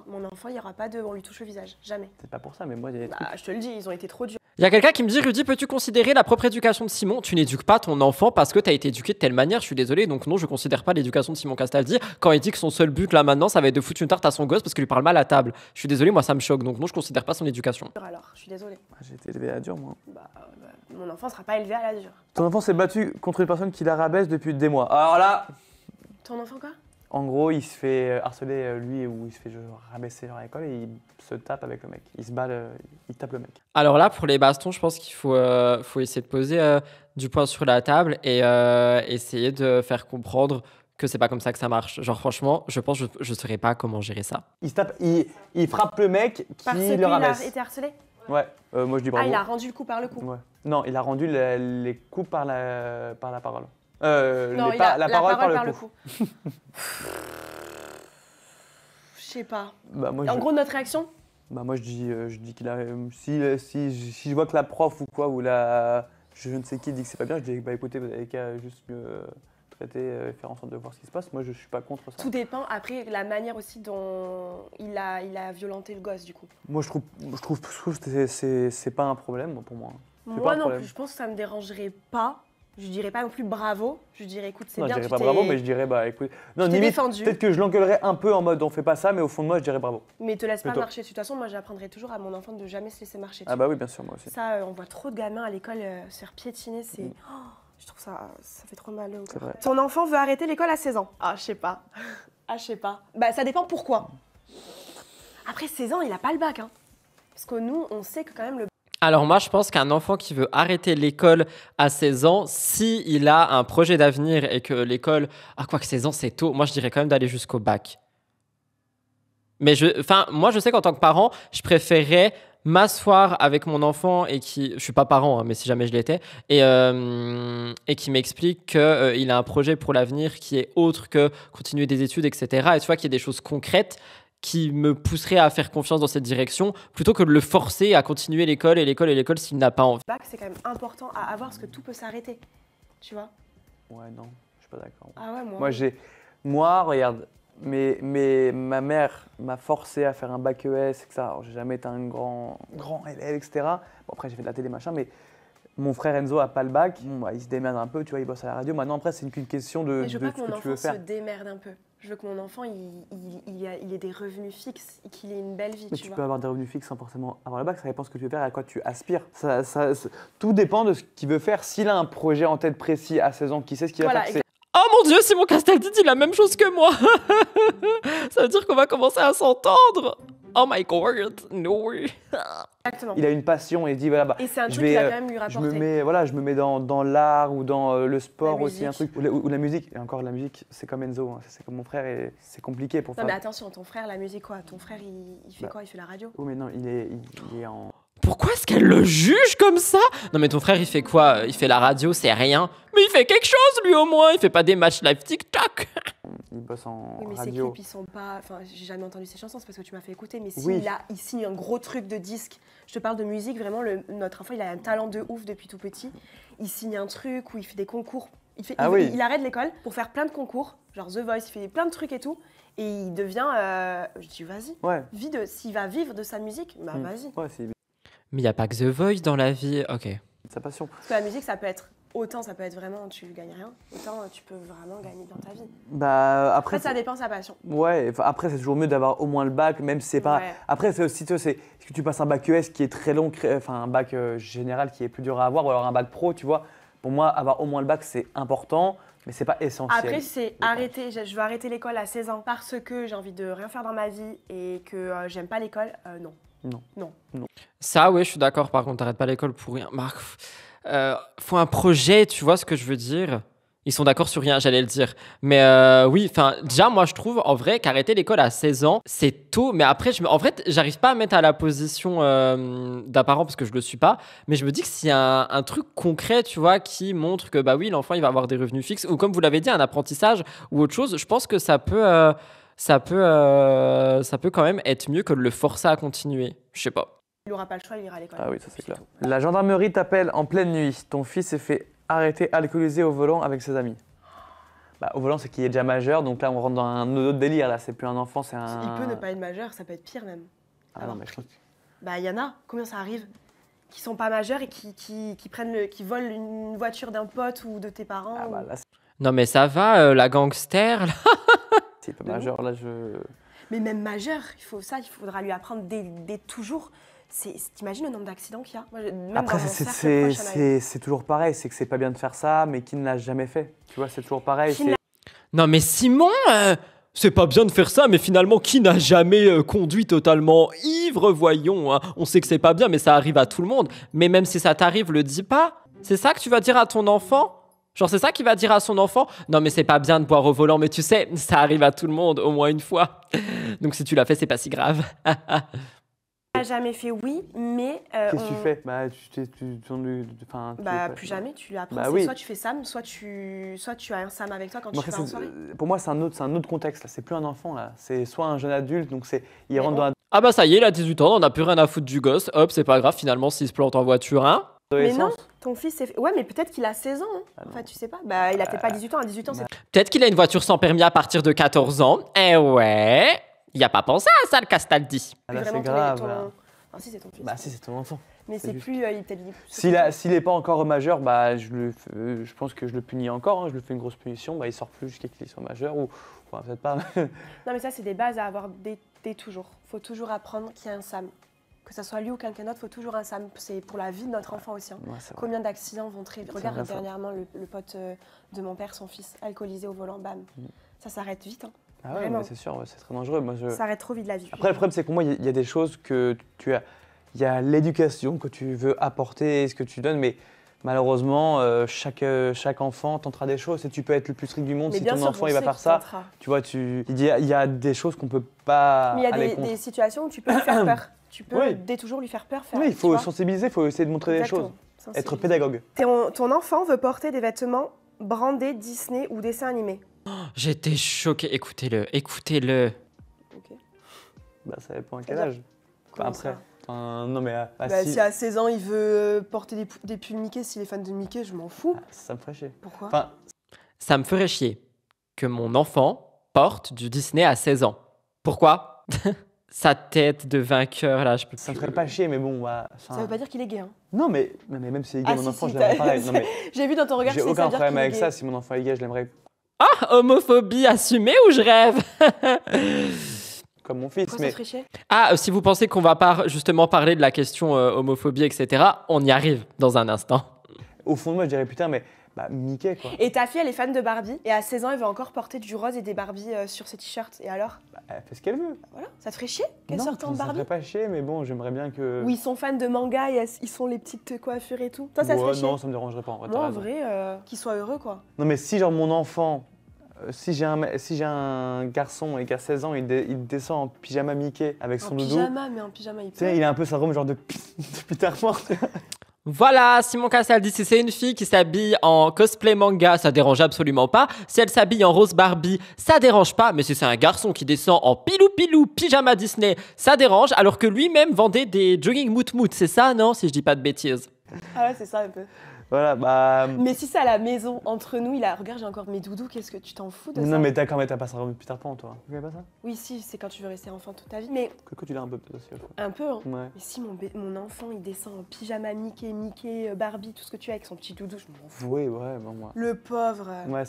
Mon enfant, il n'y aura pas de... On lui touche le visage, jamais. C'est pas pour ça, mais moi, il y a des trucs... Je te le dis, ils ont été trop durs. Il y a quelqu'un qui me dit, Rudy, peux-tu considérer la propre éducation de Simon? Tu n'éduques pas ton enfant parce que tu as été éduqué de telle manière, je suis désolé, donc non, je considère pas l'éducation de Simon Castaldi quand il dit que son seul but là maintenant, ça va être de foutre une tarte à son gosse parce qu'il lui parle mal à table. Je suis désolé, moi ça me choque, donc non, je considère pas son éducation. Alors, je suis désolé. J'ai été élevé à la dure, moi. Mon enfant sera pas élevé à la dure. Ton enfant s'est battu contre une personne qui la rabaisse depuis des mois. Alors là... Ton enfant quoi? En gros, il se fait harceler, lui, ou il se fait rabaisser à l'école et il se tape avec le mec. Il se bat, il tape le mec. Alors là, pour les bastons, je pense qu'il faut essayer de poser du poing sur la table et essayer de faire comprendre que c'est pas comme ça que ça marche. Genre franchement, je pense que je saurais pas comment gérer ça. Il frappe le mec qui le ramasse. Il a été harcelé? Ouais, moi je dis bravo. Ah, il a rendu le coup par le coup. Ouais. Non, il a rendu les coups par la parole. Non, la parole par le coup. Je sais pas. En gros, notre réaction? Bah moi je dis qu'il a si je vois que la prof ou quoi ou la je ne sais qui dit que c'est pas bien, je dis bah écoutez, vous avez qu'à juste traiter et faire en sorte de voir ce qui se passe. Moi je suis pas contre ça. Tout dépend après la manière aussi dont il a violenté le gosse du coup. Moi je trouve que c'est pas un problème pour moi. Moi non plus, je pense que ça me dérangerait pas. Je dirais pas non plus bravo, je dirais écoute c'est bien. Je dirais pas bravo, mais je dirais bah écoute. Non, limite, peut-être que je l'engueulerais un peu en mode on fait pas ça, mais au fond de moi je dirais bravo. Mais te laisse pas marcher. De toute façon, moi j'apprendrai toujours à mon enfant de jamais se laisser marcher. Ah bah oui, bien sûr, moi aussi. Ça, on voit trop de gamins à l'école se faire piétiner, c'est. Je trouve ça fait trop mal au cœur. Ton enfant veut arrêter l'école à 16 ans. Ah, je sais pas. Bah ça dépend pourquoi. Après 16 ans, il a pas le bac, hein. Parce que nous, on sait que quand même le. Alors moi, je pense qu'un enfant qui veut arrêter l'école à 16 ans, s'il a un projet d'avenir et que l'école... Ah, quoi que 16 ans, c'est tôt. Moi, je dirais quand même d'aller jusqu'au bac. Mais moi, je sais qu'en tant que parent, je préférerais m'asseoir avec mon enfant et qui... Je suis pas parent, hein, mais si jamais je l'étais. Et qui m'explique qu'il a un projet pour l'avenir qui est autre que continuer des études, etc. Et tu vois qu'il y a des choses concrètes qui me pousserait à faire confiance dans cette direction plutôt que de le forcer à continuer l'école s'il n'a pas envie. Le bac, c'est quand même important à avoir parce que tout peut s'arrêter, tu vois. Ouais, non, je suis pas d'accord. Ah ouais, moi, regarde, ma mère m'a forcé à faire un bac ES, etc. Alors, j'ai jamais été un grand élève, etc. Bon, après, j'ai fait de la télé, machin, mais mon frère Enzo a pas le bac. Bon, bah, il se démerde un peu, tu vois, il bosse à la radio. Maintenant, après, c'est qu'une question de je veux pas ce que que tu veux faire. se démerde un peu. Je veux que mon enfant, il ait des revenus fixes, qu'il ait une belle vie, mais tu peux avoir des revenus fixes sans forcément avoir le bac. Ça dépend de ce que tu veux faire et à quoi tu aspires. Tout dépend de ce qu'il veut faire. S'il a un projet en tête précis à 16 ans, qui sait ce qu'il va faire. Oh mon Dieu, Simon Castaldi dit la même chose que moi. Ça veut dire qu'on va commencer à s'entendre. Oh my god, no way. Exactement. Il a une passion et il dit voilà, bah, et c'est un truc qui va quand même lui rapporter. Je me mets dans l'art ou dans le sport aussi, un truc, ou la musique. Et encore, la musique, c'est comme Enzo, hein, c'est comme mon frère et c'est compliqué pour faire. Non mais attention, ton frère, la musique quoi? Ton frère, il fait quoi? Il fait la radio? Oh mais non, il est en... Pourquoi est-ce qu'elle le juge comme ça? Non mais ton frère, il fait quoi? Il fait la radio, c'est rien. Mais il fait quelque chose lui au moins, il fait pas des matchs live TikTok. Il bosse en mais radio. Ces clips, ils sont pas... Enfin, j'ai jamais entendu ces chansons, c'est parce que tu m'as fait écouter. Mais s'il il signe un gros truc de disque, je te parle de musique, vraiment, notre enfant, il a un talent de ouf depuis tout petit. Il signe un truc où il fait des concours. Il arrête l'école pour faire plein de concours, genre The Voice, il fait plein de trucs et tout. Et il devient... je dis, vas-y, s'il va vivre de sa musique, bah vas-y. Ouais, mais il n'y a pas que The Voice dans la vie, ok. Sa passion. Parce que la musique, ça peut être... Autant ça peut être vraiment tu gagnes rien, autant tu peux vraiment gagner dans ta vie. Bah après ça dépend de sa passion. Ouais, après c'est toujours mieux d'avoir au moins le bac, même si c'est pas. Ouais. Après c'est aussi est-ce que tu passes un bac ES qui est très long, enfin un bac général qui est plus dur à avoir, ou alors un bac pro, tu vois. Pour moi, avoir au moins le bac c'est important, mais c'est pas essentiel. Après c'est arrêter, je veux arrêter l'école à 16 ans parce que j'ai envie de rien faire dans ma vie et que j'aime pas l'école, non. Non. Ça ouais, je suis d'accord. Par contre, t'arrêtes pas l'école pour rien. Marc. Faut un projet, tu vois ce que je veux dire? Ils sont d'accord sur rien, j'allais le dire. Mais oui, enfin, déjà, moi, je trouve, en vrai, qu'arrêter l'école à 16 ans, c'est tôt. Mais après, en fait, j'arrive pas à mettre à la position d'un parent parce que je le suis pas. Mais je me dis que s'il y a un truc concret, tu vois, qui montre que, bah oui, l'enfant, il va avoir des revenus fixes, ou comme vous l'avez dit, un apprentissage ou autre chose, je pense que ça peut quand même être mieux que de le forcer à continuer. Je sais pas. Il n'aura pas le choix, il ira à l'école. Ah oui, ça c'est clair. La gendarmerie t'appelle en pleine nuit. Ton fils s'est fait arrêter alcoolisé au volant avec ses amis. Bah, au volant, c'est qu'il est déjà majeur, donc là on rentre dans un autre délire. Là, c'est plus un enfant, c'est un. Il peut ne pas être majeur, ça peut être pire même. Ah non, mais je pense. Bah, il y en a. Combien ça arrive? Qui sont pas majeurs et qui volent une voiture d'un pote ou de tes parents. Ah, bah, là, non mais ça va, la gangster là. C'est pas majeur, là je. Mais même majeur, il faudra lui apprendre dès toujours. T'imagines le nombre d'accidents qu'il y a? Même après, c'est toujours pareil, c'est que c'est pas bien de faire ça, mais qui ne l'a jamais fait? Tu vois, c'est toujours pareil. Non mais Simon, c'est pas bien de faire ça, mais finalement, qui n'a jamais conduit totalement ivre, voyons, hein. On sait que c'est pas bien, mais ça arrive à tout le monde. Mais même si ça t'arrive, le dis pas. C'est ça que tu vas dire à ton enfant? Genre, c'est ça qu'il va dire à son enfant? Non, mais c'est pas bien de boire au volant, mais tu sais, ça arrive à tout le monde au moins une fois. Donc, si tu l'as fait, c'est pas si grave. N'a jamais fait, oui, mais. Qu'est-ce que tu fais? Bah, plus jamais, tu lui apprends. Bah, oui. Soit tu fais Sam, soit tu as un Sam avec toi quand tu fais en soirée. Pour moi, c'est un autre contexte. Là, c'est plus un enfant. Là, c'est soit un jeune adulte, donc il rentre dans la. Ah bah ça y est, il a 18 ans, on n'a plus rien à foutre du gosse. Hop, c'est pas grave, finalement, s'il se plante en voiture, hein. Mais non, ton fils, c'est. Ouais, mais peut-être qu'il a 16 ans. Hein. Enfin, tu sais pas. Bah, il a peut-être pas 18 ans. À 18 ans, c'est. Peut-être qu'il a une voiture sans permis à partir de 14 ans. Eh ouais. Il a pas pensé à ça, le Castaldi. Ah là, c'est grave. Ah si, c'est ton fils. Bah si, c'est ton enfant. Mais c'est plus, il est peut-être libre. S'il n'est pas encore majeur, bah, je pense que je le punis encore. Hein. Je lui fais une grosse punition. Bah, il sort plus jusqu'à qu'il soit majeur ou peut-être pas. Non, mais ça, c'est des bases à avoir dès toujours. Il faut toujours apprendre qu'il y a un Sam. Que ça soit lui ou quelqu'un d'autre, il faut toujours un Sam. C'est pour la vie de notre enfant aussi. Hein. Ouais, combien d'accidents vont très... Regarde dernièrement le pote de mon père, son fils, alcoolisé au volant, bam. Ça s'arrête vite. Hein. Ah ouais, c'est sûr, c'est très dangereux. Ça arrête trop vite la vie. Après, le problème, c'est que pour moi, il y a des choses que tu as. Il y a l'éducation que tu veux apporter, ce que tu donnes, mais malheureusement, chaque enfant tentera des choses. Et tu peux être le plus strict du monde, mais si ton enfant il va faire ça, tu vois, il y a des choses qu'on peut pas. Mais il y a des situations où tu peux lui faire peur. Tu peux dès toujours lui faire peur. Oui, il faut sensibiliser, il faut essayer de montrer des choses. Être pédagogue. Ton enfant veut porter des vêtements brandés Disney ou dessins animés. Oh, j'étais choquée. Écoutez-le. Ok. Bah, ça dépend à quel âge. Après. Non mais si à 16 ans il veut porter des pulls Mickey, s'il est fan de Mickey, je m'en fous. Ça me ferait chier. Pourquoi? Ça me ferait chier que mon enfant porte du Disney à 16 ans. Pourquoi? Sa tête de vainqueur là, je peux. Ça me ferait pas chier, mais bon. Ça veut pas dire qu'il est gay. Hein. Non mais même s'il est gay, mon enfant, je l'aimerais pareil. J'ai vu dans ton regard. J'ai aucun problème avec ça. Si mon enfant est gay, je l'aimerais. Ah, homophobie assumée ou je rêve? Comme mon fils. Pourquoi ça ferait chier? Ah, si vous pensez qu'on va pas justement parler de la question homophobie, etc., on y arrive dans un instant. Au fond de moi, je dirais putain, mais Mickey quoi. Et ta fille, elle est fan de Barbie, et à 16 ans, elle veut encore porter du rose et des Barbies sur ses t-shirts. Et alors? Elle fait ce qu'elle veut. Voilà, ça te ferait chier qu'elle sorte en Barbie? Ça me ferait pas chier, mais bon, j'aimerais bien que. Ou ils sont fans de manga et ils sont les petites coiffures et tout. Toi, ça te ferait chier? Non, ça me dérangerait pas en vrai. Moi, en vrai, qu'ils soient heureux quoi. Non, mais si genre mon enfant. Si j'ai un garçon et qu'à 16 ans, il descend en pyjama Mickey avec son doudou. En pyjama, mais en pyjama, il peut. Tu sais, il a un peu sa robe genre de Peter Pan. Voilà, Simon Castaldi, si c'est une fille qui s'habille en cosplay manga, ça dérange absolument pas. Si elle s'habille en rose Barbie, ça dérange pas. Mais si c'est un garçon qui descend en pilou pyjama Disney, ça dérange. Alors que lui-même vendait des jogging mout-mout, c'est ça, non? Si je dis pas de bêtises. Ah ouais, c'est ça un peu. Voilà, Mais si c'est à la maison, entre nous, regarde, j'ai encore mes doudous, qu'est-ce que tu t'en fous de ça? Non, mais d'accord, mais t'as pas ça de Peter Pan, toi. Tu connais pas ça? Oui, si, c'est quand tu veux rester enfant toute ta vie, mais. Que tu l'as un peu aussi, je crois. Un peu, hein. Ouais. Mais si mon enfant, il descend en pyjama Mickey, Barbie, tout ce que tu as avec son petit doudou, je m'en fous. Oui, ouais, bon, moi. Le pauvre. Ouais,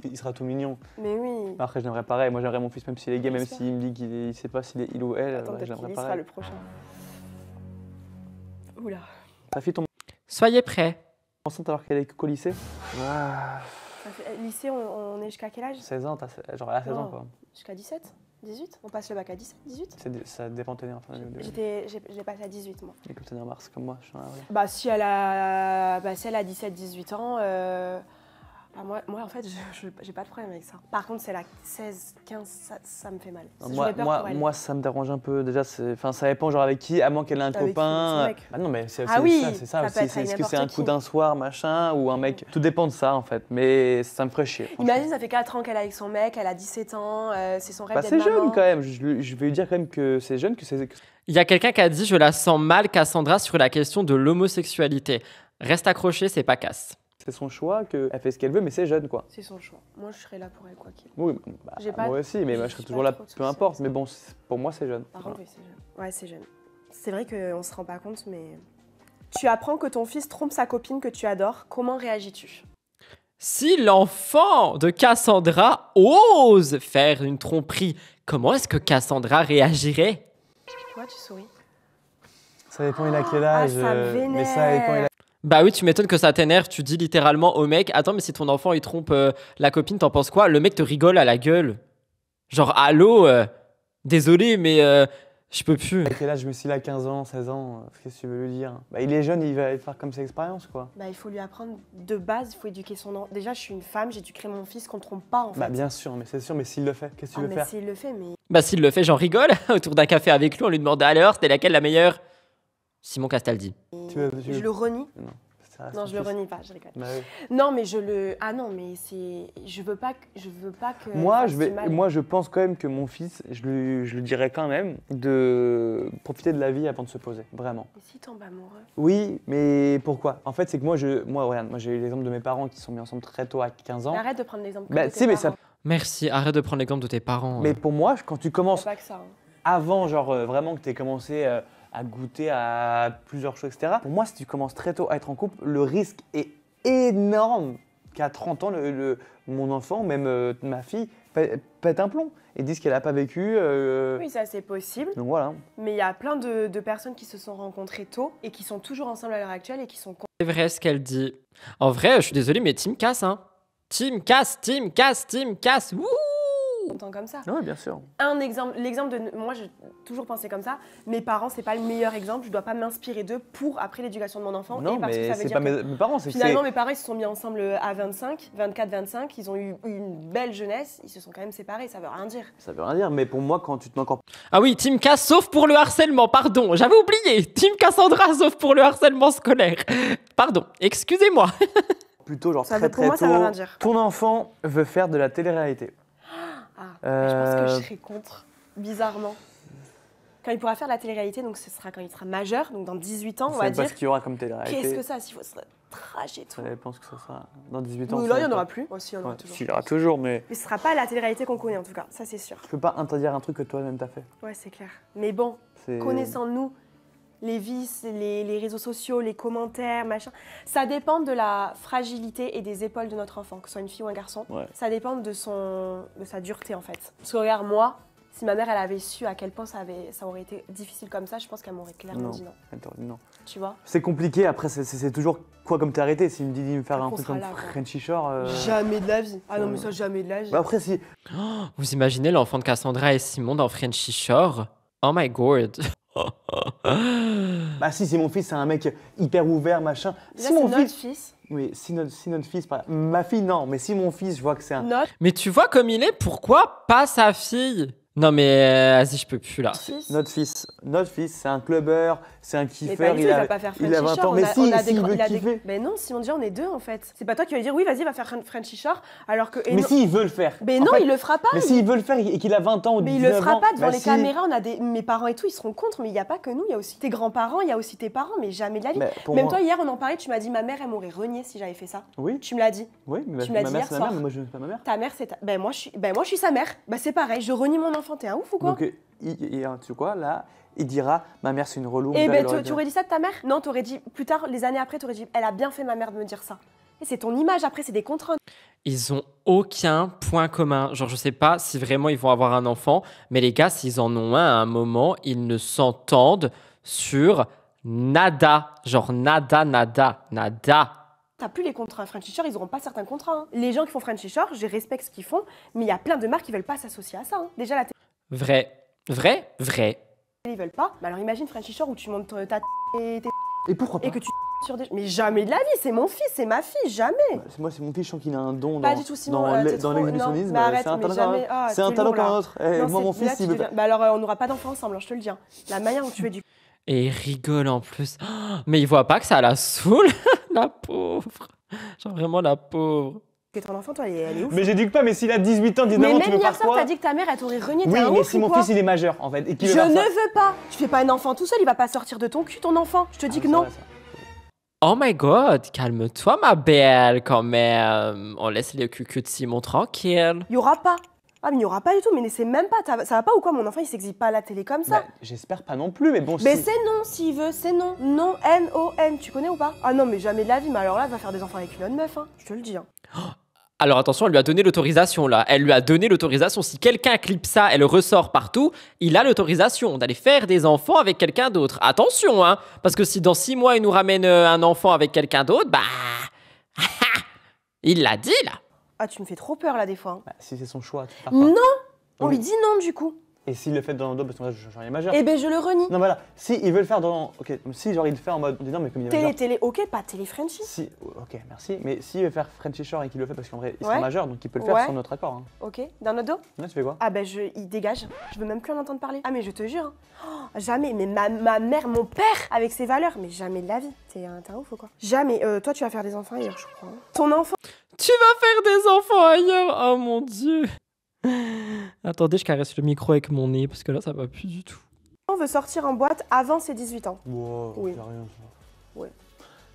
il sera tout mignon. Mais oui. Après, j'aimerais pareil. Moi, j'aimerais mon fils, même s'il est gay, même s'il me dit qu'il sait pas s'il est il ou elle. Attends, j'aimerais pareil. pareil. Sera le prochain. Oula. Ta fille tombe Soyez prêts. enceinte alors qu'elle est qu'au lycée? Lycée, on est jusqu'à quel âge? 16 ans, genre à 16 ans quoi. Jusqu'à 17? 18? On passe le bac à 17? 18? Ça dépend de tes nerfs. J'ai passé à 18 moi. Et comme t'es en mars comme moi, je suis en avril. Si elle a 17-18 ans, moi en fait, j'ai pas de problème avec ça. Par contre, c'est la 16-15, ça me fait mal. Moi, ça me dérange un peu. Déjà, ça dépend genre avec qui, à moins qu'elle ait un copain. Non, mais c'est ça aussi. Est-ce que c'est un coup d'un soir, machin, ou un mec? Tout dépend de ça en fait, mais ça me ferait chier. Imagine, ça fait 4 ans qu'elle est avec son mec, elle a 17 ans, c'est son rêve d'être maman. C'est jeune quand même, je vais lui dire quand même que c'est jeune, Il y a quelqu'un qui a dit « Je la sens mal, Cassandra, sur la question de l'homosexualité. » Reste accroché, c'est pas casse. C'est son choix, qu'elle fait ce qu'elle veut, mais c'est jeune quoi. C'est son choix. Moi, je serais là pour elle, quoi qu'il. Oui, moi aussi, mais moi, je serais toujours là, peu importe. Mais bon, pour moi, c'est jeune. Par contre, oui, c'est jeune. Ouais, c'est jeune. C'est vrai qu'on se rend pas compte, mais. Tu apprends que ton fils trompe sa copine que tu adores. Comment réagis-tu? Si l'enfant de Cassandra ose faire une tromperie, comment est-ce que Cassandra réagirait? Pourquoi tu souris? Ça dépend, il a quel âge. Ça me vénère. Mais ça dépend, il a... Bah oui, tu m'étonnes que ça t'énerve, tu dis littéralement au mec « Attends, mais si ton enfant il trompe la copine, t'en penses quoi ?» Le mec te rigole à la gueule. Genre « Allô, désolé, mais Je peux plus. À quel âge je me suis là, 15 ans, 16 ans, qu'est-ce que tu veux lui dire? Bah, il est jeune, il va faire comme ses expériences, quoi. Bah, il faut lui apprendre de base, il faut éduquer son enfant. Déjà, je suis une femme, j'ai dû créer mon fils qu'on ne trompe pas, en fait. Bah, bien sûr, mais c'est sûr, mais s'il le fait, qu'est-ce que tu veux mais faire? s'il le fait, mais... Bah s'il le fait, j'en rigole. Autour d'un café avec lui, on lui demande alors, c'était laquelle la meilleure? Simon Castaldi. Je le renie. Non. Non, je le renie pas, je rigole. Bah, oui. Non, mais je le... Ah non, mais c'est... Je veux pas que... Moi, je pense quand même que mon fils, je lui dirais quand même de profiter de la vie avant de se poser, vraiment. Mais si tombe amoureux. Oui, mais pourquoi? En fait, c'est que regarde, moi j'ai eu l'exemple de mes parents qui sont mis ensemble très tôt à 15 ans. Mais arrête de prendre l'exemple Bah, de tes si, mais parents. Merci, arrête de prendre l'exemple de tes parents. Mais pour moi, quand tu commences C'est pas que ça. Hein. avant, genre vraiment que tu aies commencé à goûter à plusieurs choses, etc. Pour moi, si tu commences très tôt à être en couple, le risque est énorme qu'à 30 ans, mon enfant, même ma fille, pète un plomb et disent qu'elle n'a pas vécu. Oui, ça c'est possible. Donc voilà. Mais il y a plein de personnes qui se sont rencontrées tôt et qui sont toujours ensemble à l'heure actuelle et qui sont... C'est vrai ce qu'elle dit. En vrai, je suis désolé, mais team casse, hein. Team casse, team casse, team casse. Wouh! Longtemps comme ça. Oui, bien sûr. L'exemple de... Moi, j'ai toujours pensé comme ça. Mes parents, c'est pas le meilleur exemple. Je dois pas m'inspirer d'eux pour après l'éducation de mon enfant. Non, et parce que mais ça veut c'est dire pas que... mes parents, c'est que Finalement, mes parents, ils se sont mis ensemble à 24, 25. Ils ont eu une belle jeunesse. Ils se sont quand même séparés. Ça veut rien dire. ça veut rien dire, mais pour moi, quand tu te mets encore Ah oui, team casse, sauf pour le harcèlement, pardon. J'avais oublié. Team Cassandra, sauf pour le harcèlement scolaire. Pardon, excusez-moi. plutôt genre Ça très veut- pour moi, ça veut rien tôt, dire. ton enfant veut faire de la télé-réalité. Ah, mais je pense que je serais contre, bizarrement. Quand il pourra faire de la télé-réalité, donc ce sera quand il sera majeur, donc dans 18 ans, on va C'est pas dire. ce qu'il y aura comme télé-réalité. Qu'est-ce que ça, s'il faut se trash et tout. Ça dépend ce que ça sera. Dans 18 ans. Oui, ça là, il n'y en dépend. aura plus. Aussi, il y en aura Ouais, toujours. si, il y aura toujours, mais Mais ce sera pas la télé-réalité qu'on connaît, en tout cas, ça c'est sûr. je peux pas interdire un truc que toi-même t'as fait. Ouais, c'est clair. Mais bon, C'est- connaissant-nous, les vices, les réseaux sociaux, les commentaires, machin, ça dépend de la fragilité et des épaules de notre enfant, que ce soit une fille ou un garçon. Ouais. Ça dépend de sa dureté, en fait. Parce que regarde, moi, si ma mère, elle avait su à quel point ça aurait été difficile comme ça, je pense qu'elle m'aurait clairement Non. dit non. Attends, non. Tu vois? C'est compliqué, après c'est toujours quoi comme t'es arrêté. S'il me dit de me faire Après, un on truc sera comme là, quoi. Frenchy Shore. Jamais de la vie. Ah non, mais ça, jamais de la vie. Bah après, si. Vous imaginez l'enfant de Cassandra et Simon dans Frenchy Shore? Oh my god. Bah si, c'est mon fils, c'est un mec hyper ouvert, machin. Déjà, Si c'est mon notre fils. fils. Oui, si notre fils. Ma fille, non, mais si mon fils, je vois que c'est un. Notre Mais tu vois comme il est, pourquoi pas sa fille? Non mais vas-y, je peux plus là. fils. Notre fils, c'est un clubbeur, c'est un Mais pas kiffeur. du tout, il va pas faire il a Frenchy 20 Shore. ans. Mais si, on a s'il veut il a kiffer. Mais non, Simon, déjà, on est deux, en fait. C'est pas toi qui vas lui dire, oui, vas-y, va faire Frenchy Shore, alors que... et Mais non. s'il veut le faire. Mais En non, fait, il le fera pas. Mais s'il veut le faire et qu'il a 20 ans ou Mais 19 il le fera ans, pas devant bah les si. caméras. Mes parents et tout, ils seront contre, mais il n'y a pas que nous. Il y a aussi tes grands-parents, il y a aussi tes parents, mais jamais de la vie. Mais pour Même moi- toi, hier, on en parlait, tu m'as dit, ma mère, elle m'aurait renié si j'avais fait ça. Oui, Tu me l'as dit. oui, mais Tu me l'as ma dit mère, hier c'est ma mère, soir. mais moi, je ne suis pas ma mère. Ta mère, c'est ta... moi, je suis sa mère. Bah, c'est pareil, je renie mon enfant. T'es un ouf ou quoi? Donc, tu sais quoi, là, il dira, ma mère, c'est une relou. Eh mon père, ben, il aurait tu aurais dit ça de ta mère? Non, t'aurais dit, plus tard, les années après, t'aurais dit, elle a bien fait ma mère de me dire ça. Et c'est ton image, après, c'est des contraintes. Ils ont aucun point commun. Genre, je sais pas si vraiment ils vont avoir un enfant, mais les gars, s'ils en ont un à un moment, ils ne s'entendent sur nada. Genre, nada, nada, nada. T'as plus les contrats Frenchy Shore, ils auront pas certains contrats. Hein. Les gens qui font Frenchy Shore, je respecte ce qu'ils font, mais il y a plein de marques qui veulent pas s'associer à ça. Hein. Déjà, la télé, Vrai, vrai, vrai. ils veulent pas. Mais alors imagine Frenchy Shore où tu montes ta et Et pourquoi pas et que tu sur des... Mais jamais de la vie, c'est mon fils, c'est ma fille, jamais. Moi, c'est mon fils, je sens qu'il a un don Pas dans, du tout, Simon, dans t'es dans trop- l'exhibitionnisme. non, mais arrête, C'est un mais talent, jamais. Ah, c'est un t'es talent lourd, comme là. un autre. Eh, Non, moi, mon c'est- là, fils, tu il veut. deviens- Bah alors, on n'aura pas d'enfants ensemble, hein, je te le dis. Hein. La manière dont tu éduques. Et il rigole en plus. Oh, mais il voit pas que ça la saoule, la pauvre. Genre vraiment la pauvre. Ton enfant, toi, elle est ouf. Mais j'éduque pas, mais s'il a 18 ans, 19 Mais ans, tu même veux hier faire soir, quoi? t'as dit que ta mère, elle t'aurait renié. Oui, t'es un mais ouf si ou mon quoi? fils, il est majeur, en fait. Et qu'il Je veut ne faire ça. veux pas. Tu fais pas un enfant tout seul, il va pas sortir de ton cul, ton enfant. Je te dis Ah, que c'est non. vrai, ça. Oh my god, calme-toi ma belle quand même. On laisse les cucu de Simon tranquille. Il y aura pas. Ah, mais il y aura pas du tout. Mais c'est même pas. Ça va pas ou quoi? Mon enfant, il s'exhibe pas à la télé comme ça. Bah, j'espère pas non plus, mais bon, Mais si- c'est non, s'il veut, c'est non. Non, N-O-N. Tu connais ou pas? Ah non, mais jamais de la vie. Mais alors là, il va faire des enfants avec une autre meuf, hein. Je te le dis. Hein. Alors attention, elle lui a donné l'autorisation là. Elle lui a donné l'autorisation. Si quelqu'un clip ça, elle ressort partout, il a l'autorisation d'aller faire des enfants avec quelqu'un d'autre. Attention, hein. Parce que si dans 6 mois, il nous ramène un enfant avec quelqu'un d'autre, bah... il l'a dit là. Ah, tu me fais trop peur là, des fois. Hein. Bah, si c'est son choix, tu pars pas. Non! On Oui. lui dit non, du coup. Et s'il le fait dans le dos, parce que moi, j'en ai majeur. Eh ben je le renie. Non, voilà. Si il veut le faire dans. Ok, si genre il le fait en mode. On dit non, mais comme il est majeur. Télé, ok, pas télé Frenchie. Si, ok, merci. Mais s'il veut faire Frenchy Shore et qu'il le fait parce qu'en vrai, il sera Ouais. majeur, donc il peut le faire Ouais. sans notre accord. Hein. Ok, dans notre dos. Là, tu fais quoi? Ah ben il dégage. Je veux même plus en entendre parler. Ah mais je te jure. Hein. Oh, jamais. Mais ma mère, mon père, avec ses valeurs, mais jamais de la vie. T'es un ouf ou quoi? Jamais. Toi, tu vas faire des enfants ailleurs, je crois. Hein. Ton enfant. Tu vas faire des enfants ailleurs. Oh mon dieu. Attendez, je caresse le micro avec mon nez parce que là, ça va plus du tout. On veut sortir en boîte avant ses 18 ans. Wow, Oui. c'est rien ça. Ouais.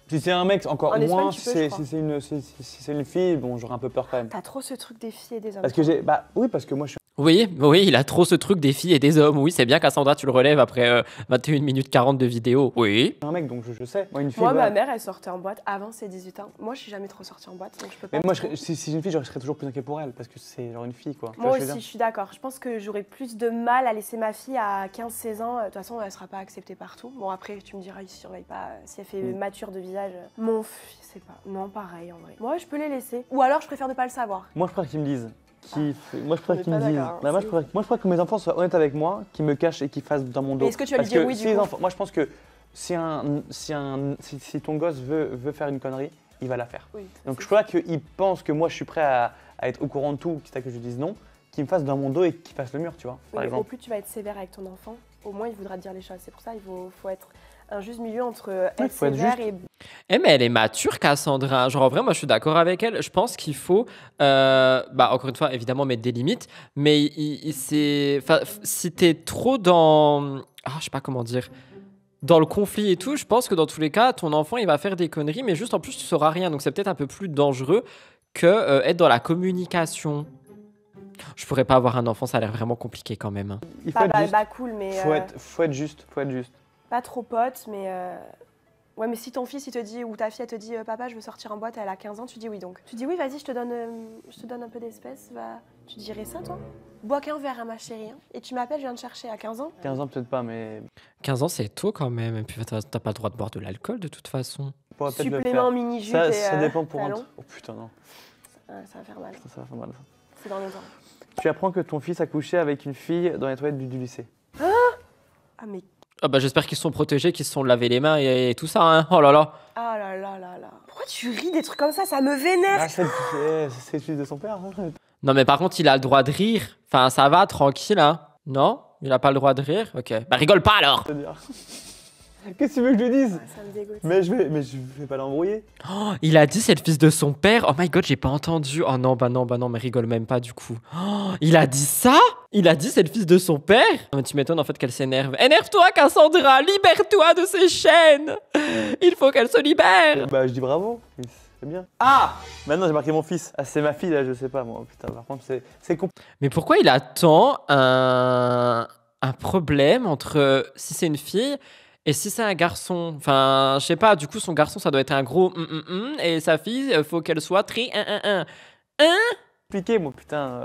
Si c'est un mec, encore En Espagne, moins. tu Si peux, c'est je crois. si c'est une fille, bon, j'aurais un peu peur quand même. T'as trop ce truc des filles et des hommes. Parce que j'ai. Bah oui, parce que moi je suis Oui, oui, il a trop ce truc des filles et des hommes. Oui, c'est bien, Cassandra, tu le relèves après 21 minutes 40 de vidéo. Oui. un mec, donc je sais. Moi, une fille. Moi, voilà. ma mère, elle sortait en boîte avant ses 18 ans. Moi, je suis jamais trop sortie en boîte, donc je peux pas. Mais moi, trop. si j'ai une fille, je serais toujours plus inquiet pour elle, parce que c'est genre une fille, quoi. Tu Moi vois ce que je aussi, veux je dire suis d'accord. Je pense que j'aurais plus de mal à laisser ma fille à 15-16 ans. De toute façon, elle sera pas acceptée partout. Bon, après, tu me diras, il surveille pas. Si elle fait mature de visage. Mon fils, je sais pas. Non, pareil, en vrai. Moi, je peux les laisser. Ou alors, je préfère ne pas le savoir. Moi, je préfère qu'ils me disent. Moi, je préfère On est qu'ils me pas disent. d'accord, hein, Bah, moi, c'est je préfère que mes enfants soient honnêtes avec moi, qu'ils me cachent et qu'ils fassent dans mon dos. Mais est-ce que tu vas lui Parce dire que oui, si du les coup enfants, moi, je pense que si ton gosse veut faire une connerie, il va la faire. Oui. Donc, je crois qu'il pense que moi, je suis prêt à être au courant de tout, quitte à que je lui dise non, qu'il me fasse dans mon dos et qu'il fasse le mur, tu vois, par Au exemple. plus tu vas être sévère avec ton enfant, au moins il voudra te dire les choses. C'est pour ça qu'il faut être un juste milieu entre être faut être sévère juste. et. Eh, mais elle est mature, Cassandra. Genre, en vrai, moi, je suis d'accord avec elle. Je pense qu'il faut, encore une fois, évidemment, mettre des limites. Mais si t'es trop dans. Ah, je sais pas comment dire. Dans le conflit et tout, je pense que dans tous les cas, ton enfant, il va faire des conneries, mais juste en plus, tu sauras rien. Donc, c'est peut-être un peu plus dangereux que être dans la communication. Je pourrais pas avoir un enfant, ça a l'air vraiment compliqué quand même. Hein. Il faut être juste. Cool, mais. Faut être juste. Pas trop pote, mais. Ouais, mais si ton fils il te dit ou ta fille elle te dit papa je veux sortir en boîte, elle a 15 ans, tu dis oui donc. Tu dis oui vas-y je te donne un peu d'espèces, va. Tu dirais ça toi? Bois qu'un verre à ma chérie hein. Et tu m'appelles, je viens te chercher à 15 ans. 15 ans, peut-être pas, mais. 15 ans, c'est tôt quand même. Et puis, t'as pas le droit de boire de l'alcool de toute façon. On pourrait peut-être le Supplément faire. mini-jupe Ça, et ça dépend pour un. talons. Oh putain, non. Ça va faire mal. Ça va faire mal. C'est dans longtemps. Tu apprends que ton fils a couché avec une fille dans les toilettes du lycée. Ah mais. Ah bah, j'espère qu'ils se sont protégés, qu'ils se sont lavé les mains et tout ça. Hein. Oh là là. Ah là là là là. Pourquoi tu ris des trucs comme ça me vénère. Ah, c'est le fils de son père. Hein. Non, mais par contre, il a le droit de rire. Enfin, ça va, tranquille, hein. Non? Il a pas le droit de rire? Ok. Bah, rigole pas alors! C'est-à-dire. Qu'est-ce que tu veux que je lui dise? Ça me dégoûte. Mais je vais pas l'embrouiller. Oh, il a dit c'est le fils de son père. Oh my god, j'ai pas entendu. Oh non, bah non, mais rigole même pas du coup. Oh, il a dit ça? Il a dit c'est le fils de son père? Oh, mais tu m'étonnes en fait qu'elle s'énerve. Énerve-toi, Cassandra! Libère-toi de ces chaînes! Il faut qu'elle se libère! Bah, je dis bravo. C'est bien. Ah! Maintenant, j'ai marqué mon fils. Ah, c'est ma fille là, je sais pas moi. Putain, par contre, c'est compliqué. Mais pourquoi il attend un problème entre si c'est une fille et si c'est un garçon? Enfin, je sais pas, du coup, son garçon, ça doit être un gros et sa fille, faut qu'elle soit très Compliqué, moi, putain.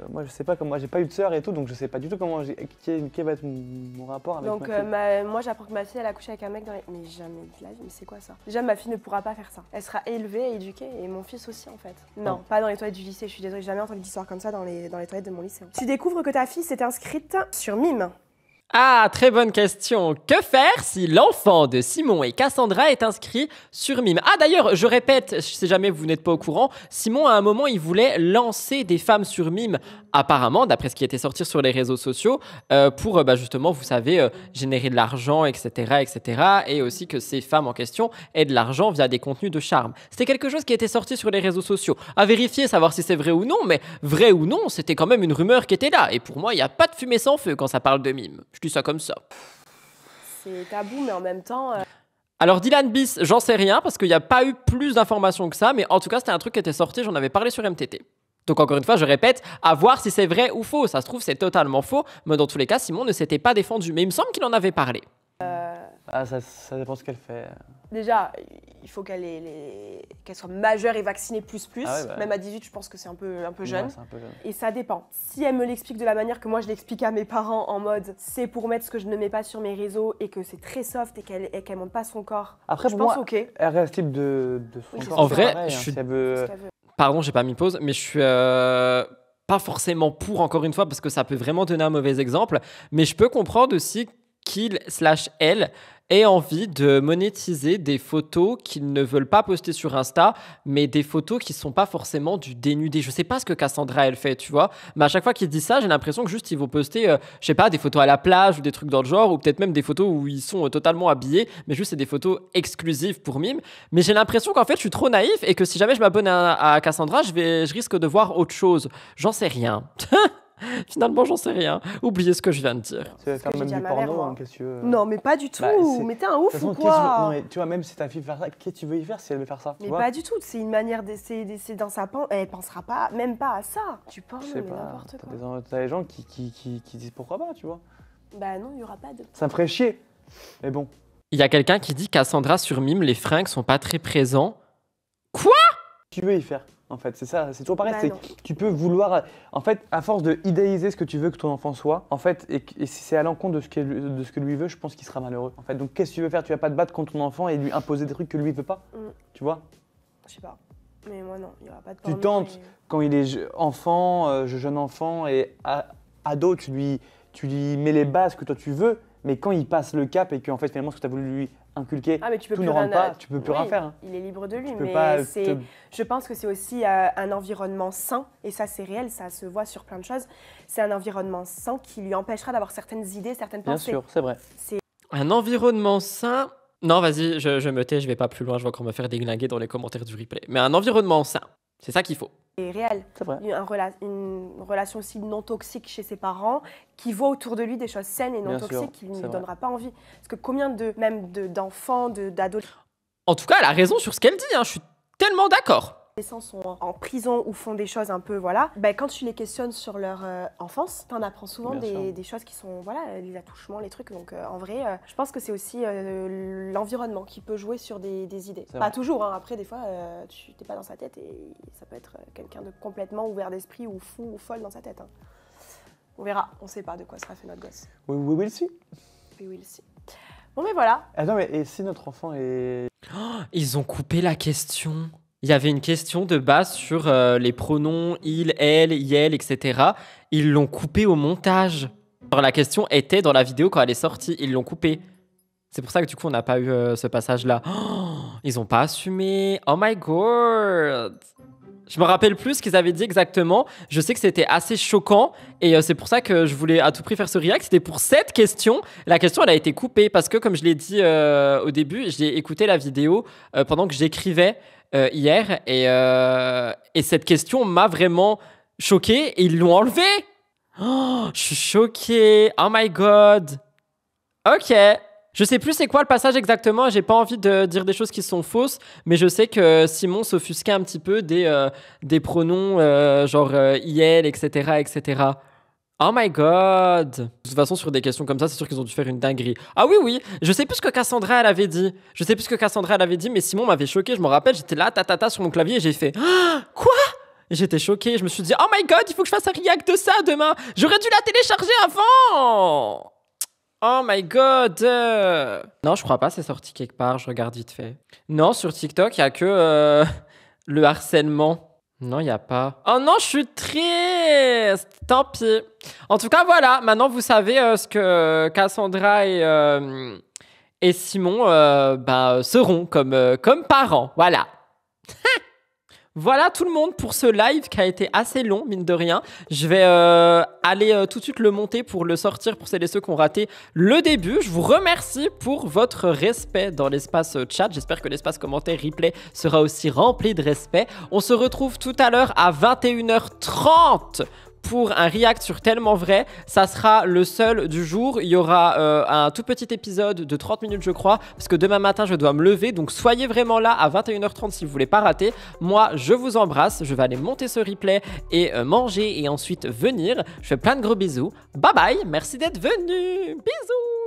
Moi, je sais pas comment. J'ai pas eu de sœur et tout, donc je sais pas du tout comment. Quel va être mon rapport avec Donc ma fille. moi j'apprends que ma fille elle a couché avec un mec dans les. Mais jamais de la vie, mais c'est quoi ça? Déjà ma fille ne pourra pas faire ça. Elle sera élevée et éduquée et mon fils aussi en fait. Non, pas dans les toilettes du lycée, je suis désolée, j'ai jamais entendu d'histoire comme ça dans les toilettes de mon lycée. Tu découvres que ta fille s'est inscrite sur Mime. Ah, très bonne question. Que faire si l'enfant de Simon et Cassandra est inscrit sur Mime? Ah, d'ailleurs, je répète, si jamais vous n'êtes pas au courant, Simon, à un moment, il voulait lancer des femmes sur Mime, apparemment, d'après ce qui était sorti sur les réseaux sociaux, pour justement, vous savez, générer de l'argent, etc., etc., et aussi que ces femmes en question aient de l'argent via des contenus de charme. C'était quelque chose qui était sorti sur les réseaux sociaux. À vérifier, savoir si c'est vrai ou non, mais vrai ou non, c'était quand même une rumeur qui était là. Et pour moi, il n'y a pas de fumée sans feu quand ça parle de Mime. Je dis ça comme ça. C'est tabou, mais en même temps. Alors Dylan Bis, j'en sais rien parce qu'il n'y a pas eu plus d'informations que ça, mais en tout cas c'était un truc qui était sorti, j'en avais parlé sur MTT. Donc encore une fois, je répète, à voir si c'est vrai ou faux. Ça se trouve c'est totalement faux, mais dans tous les cas, Simon ne s'était pas défendu. Mais il me semble qu'il en avait parlé. Ah, ça dépend ce qu'elle fait. Déjà, il faut qu'elle soit majeure et vaccinée plus. Ah ouais, bah. Même à 18, je pense que c'est un peu jeune. Ouais, c'est un peu jeune. Et ça dépend. Si elle me l'explique de la manière que moi je l'explique à mes parents en mode c'est pour mettre ce que je ne mets pas sur mes réseaux et que c'est très soft et qu'elle montre pas son corps. Après, je pour pense moi, ok. elle reste libre de son Oui, c'est corps. En c'est vrai, pareil, je hein, suis- si elle veut- Ce qu'elle veut. Pardon, j'ai pas mis pause, mais je suis pas forcément pour, encore une fois, parce que ça peut vraiment donner un mauvais exemple, mais je peux comprendre aussi qu'il/elle ait envie de monétiser des photos qu'ils ne veulent pas poster sur Insta, mais des photos qui sont pas forcément du dénudé. Je sais pas ce que Cassandra elle fait, tu vois, mais à chaque fois qu'ils disent ça, j'ai l'impression que juste ils vont poster, je sais pas, des photos à la plage ou des trucs dans le genre, ou peut-être même des photos où ils sont totalement habillés, mais juste c'est des photos exclusives pour Mime. Mais j'ai l'impression qu'en fait je suis trop naïf et que si jamais je m'abonne à Cassandra, je risque de voir autre chose. J'en sais rien. Finalement, j'en sais rien. Oubliez ce que je viens de dire. Tu vas faire même du porno, hein, qu'est-ce que tu veux? Non, mais pas du tout. Bah, mais t'es un ouf ou quoi? Non, mais tu vois, même si ta fille veut faire ça, qu'est-ce que tu veux y faire si elle veut faire ça? Mais pas du tout. C'est une manière d'essayer dans sa pensée. Elle pensera pas, même pas à ça. Tu parles, mais n'importe quoi. T'as des gens qui disent pourquoi pas, tu vois? Bah non, il y aura pas de. Ça me ferait chier. Mais bon. Il y a quelqu'un qui dit Cassandra sur Mime, les fringues sont pas très présents. Quoi? Tu veux y faire? En fait, c'est ça, c'est toujours pareil. Bah tu peux vouloir, en fait, à force de idéaliser ce que tu veux que ton enfant soit, en fait, et si c'est à l'encontre de ce que lui veut, je pense qu'il sera malheureux. En fait, donc qu'est-ce que tu veux faire? Tu vas pas te battre contre ton enfant et lui imposer des trucs que lui veut pas, tu vois? Je sais pas, mais moi non, il y aura pas de. Tu tentes quand il est enfant, jeune enfant et ado, tu lui mets les bases que toi tu veux, mais quand il passe le cap et qu'en fait finalement ce que tu as voulu lui inculquer, mais tu peux tout plus ne rentre pas, tu peux plus rien faire. Hein. Il est libre de lui, tu mais je pense que c'est aussi un environnement sain, et ça c'est réel, ça se voit sur plein de choses. C'est un environnement sain qui lui empêchera d'avoir certaines idées, certaines pensées. Bien sûr, c'est vrai. Un environnement sain. Non, vas-y, je me tais, je vais pas plus loin, je vais encore me faire déglinguer dans les commentaires du replay. Mais un environnement sain, c'est ça qu'il faut. C'est réel. C'est vrai. Une relation aussi non toxique chez ses parents, qui voit autour de lui des choses saines et non toxiques, qui ne lui donnera pas envie. Parce que combien d'enfants, d'adolescents. En tout cas, elle a raison sur ce qu'elle dit, hein, je suis tellement d'accord. Les adolescents sont en prison ou font des choses un peu, voilà. Quand tu les questionnes sur leur enfance, t'en apprends souvent des choses qui sont, voilà, les attouchements, les trucs. Donc en vrai, je pense que c'est aussi l'environnement qui peut jouer sur des idées. Pas toujours, hein. Après des fois, tu n'es pas dans sa tête et ça peut être quelqu'un de complètement ouvert d'esprit ou fou ou folle dans sa tête. Hein. On verra, on sait pas de quoi sera fait notre gosse. We will see. We will see. Bon mais voilà. Attends, mais et si notre enfant est... Oh, ils ont coupé la question. Il y avait une question de base sur les pronoms il, elle, yel, etc. Ils l'ont coupé au montage. Alors, la question était dans la vidéo quand elle est sortie. Ils l'ont coupé. C'est pour ça que du coup, on n'a pas eu ce passage-là. Oh, ils n'ont pas assumé. Oh my god. Je me rappelle plus ce qu'ils avaient dit exactement. Je sais que c'était assez choquant. Et c'est pour ça que je voulais à tout prix faire ce react. C'était pour cette question. La question, elle a été coupée parce que, comme je l'ai dit au début, j'ai écouté la vidéo pendant que j'écrivais hier. Et cette question m'a vraiment choquée. Et ils l'ont enlevée. Oh, je suis choquée. Oh my god. Ok. Je sais plus c'est quoi le passage exactement, j'ai pas envie de dire des choses qui sont fausses, mais je sais que Simon s'offusquait un petit peu des pronoms genre IL, etc., etc. Oh my god. De toute façon, sur des questions comme ça, c'est sûr qu'ils ont dû faire une dinguerie. Ah oui, je sais plus ce que Cassandra, elle avait dit. Mais Simon m'avait choqué, je me rappelle, j'étais là, tatata, sur mon clavier, et j'ai fait ah, « Quoi ?» Et j'étais choquée, je me suis dit « Oh my god, il faut que je fasse un react de ça demain. J'aurais dû la télécharger avant !» Oh my god. Non, je crois pas, c'est sorti quelque part, je regarde vite fait. Non, sur TikTok, il y a que le harcèlement. Non, il y a pas. Oh non, je suis triste. Tant pis. En tout cas, voilà, maintenant vous savez ce que Cassandra et Simon seront comme parents. Voilà. Voilà tout le monde pour ce live qui a été assez long, mine de rien. Je vais aller tout de suite le monter pour le sortir pour celles et ceux qui ont raté le début. Je vous remercie pour votre respect dans l'espace chat. J'espère que l'espace commentaire replay sera aussi rempli de respect. On se retrouve tout à l'heure à 21h30 pour un react sur Tellement Vrai. Ça sera le seul du jour. Il y aura un tout petit épisode de 30 minutes, je crois, parce que demain matin, je dois me lever. Donc, soyez vraiment là à 21h30 si vous voulez pas rater. Moi, je vous embrasse. Je vais aller monter ce replay et manger et ensuite venir. Je fais plein de gros bisous. Bye bye. Merci d'être venu. Bisous.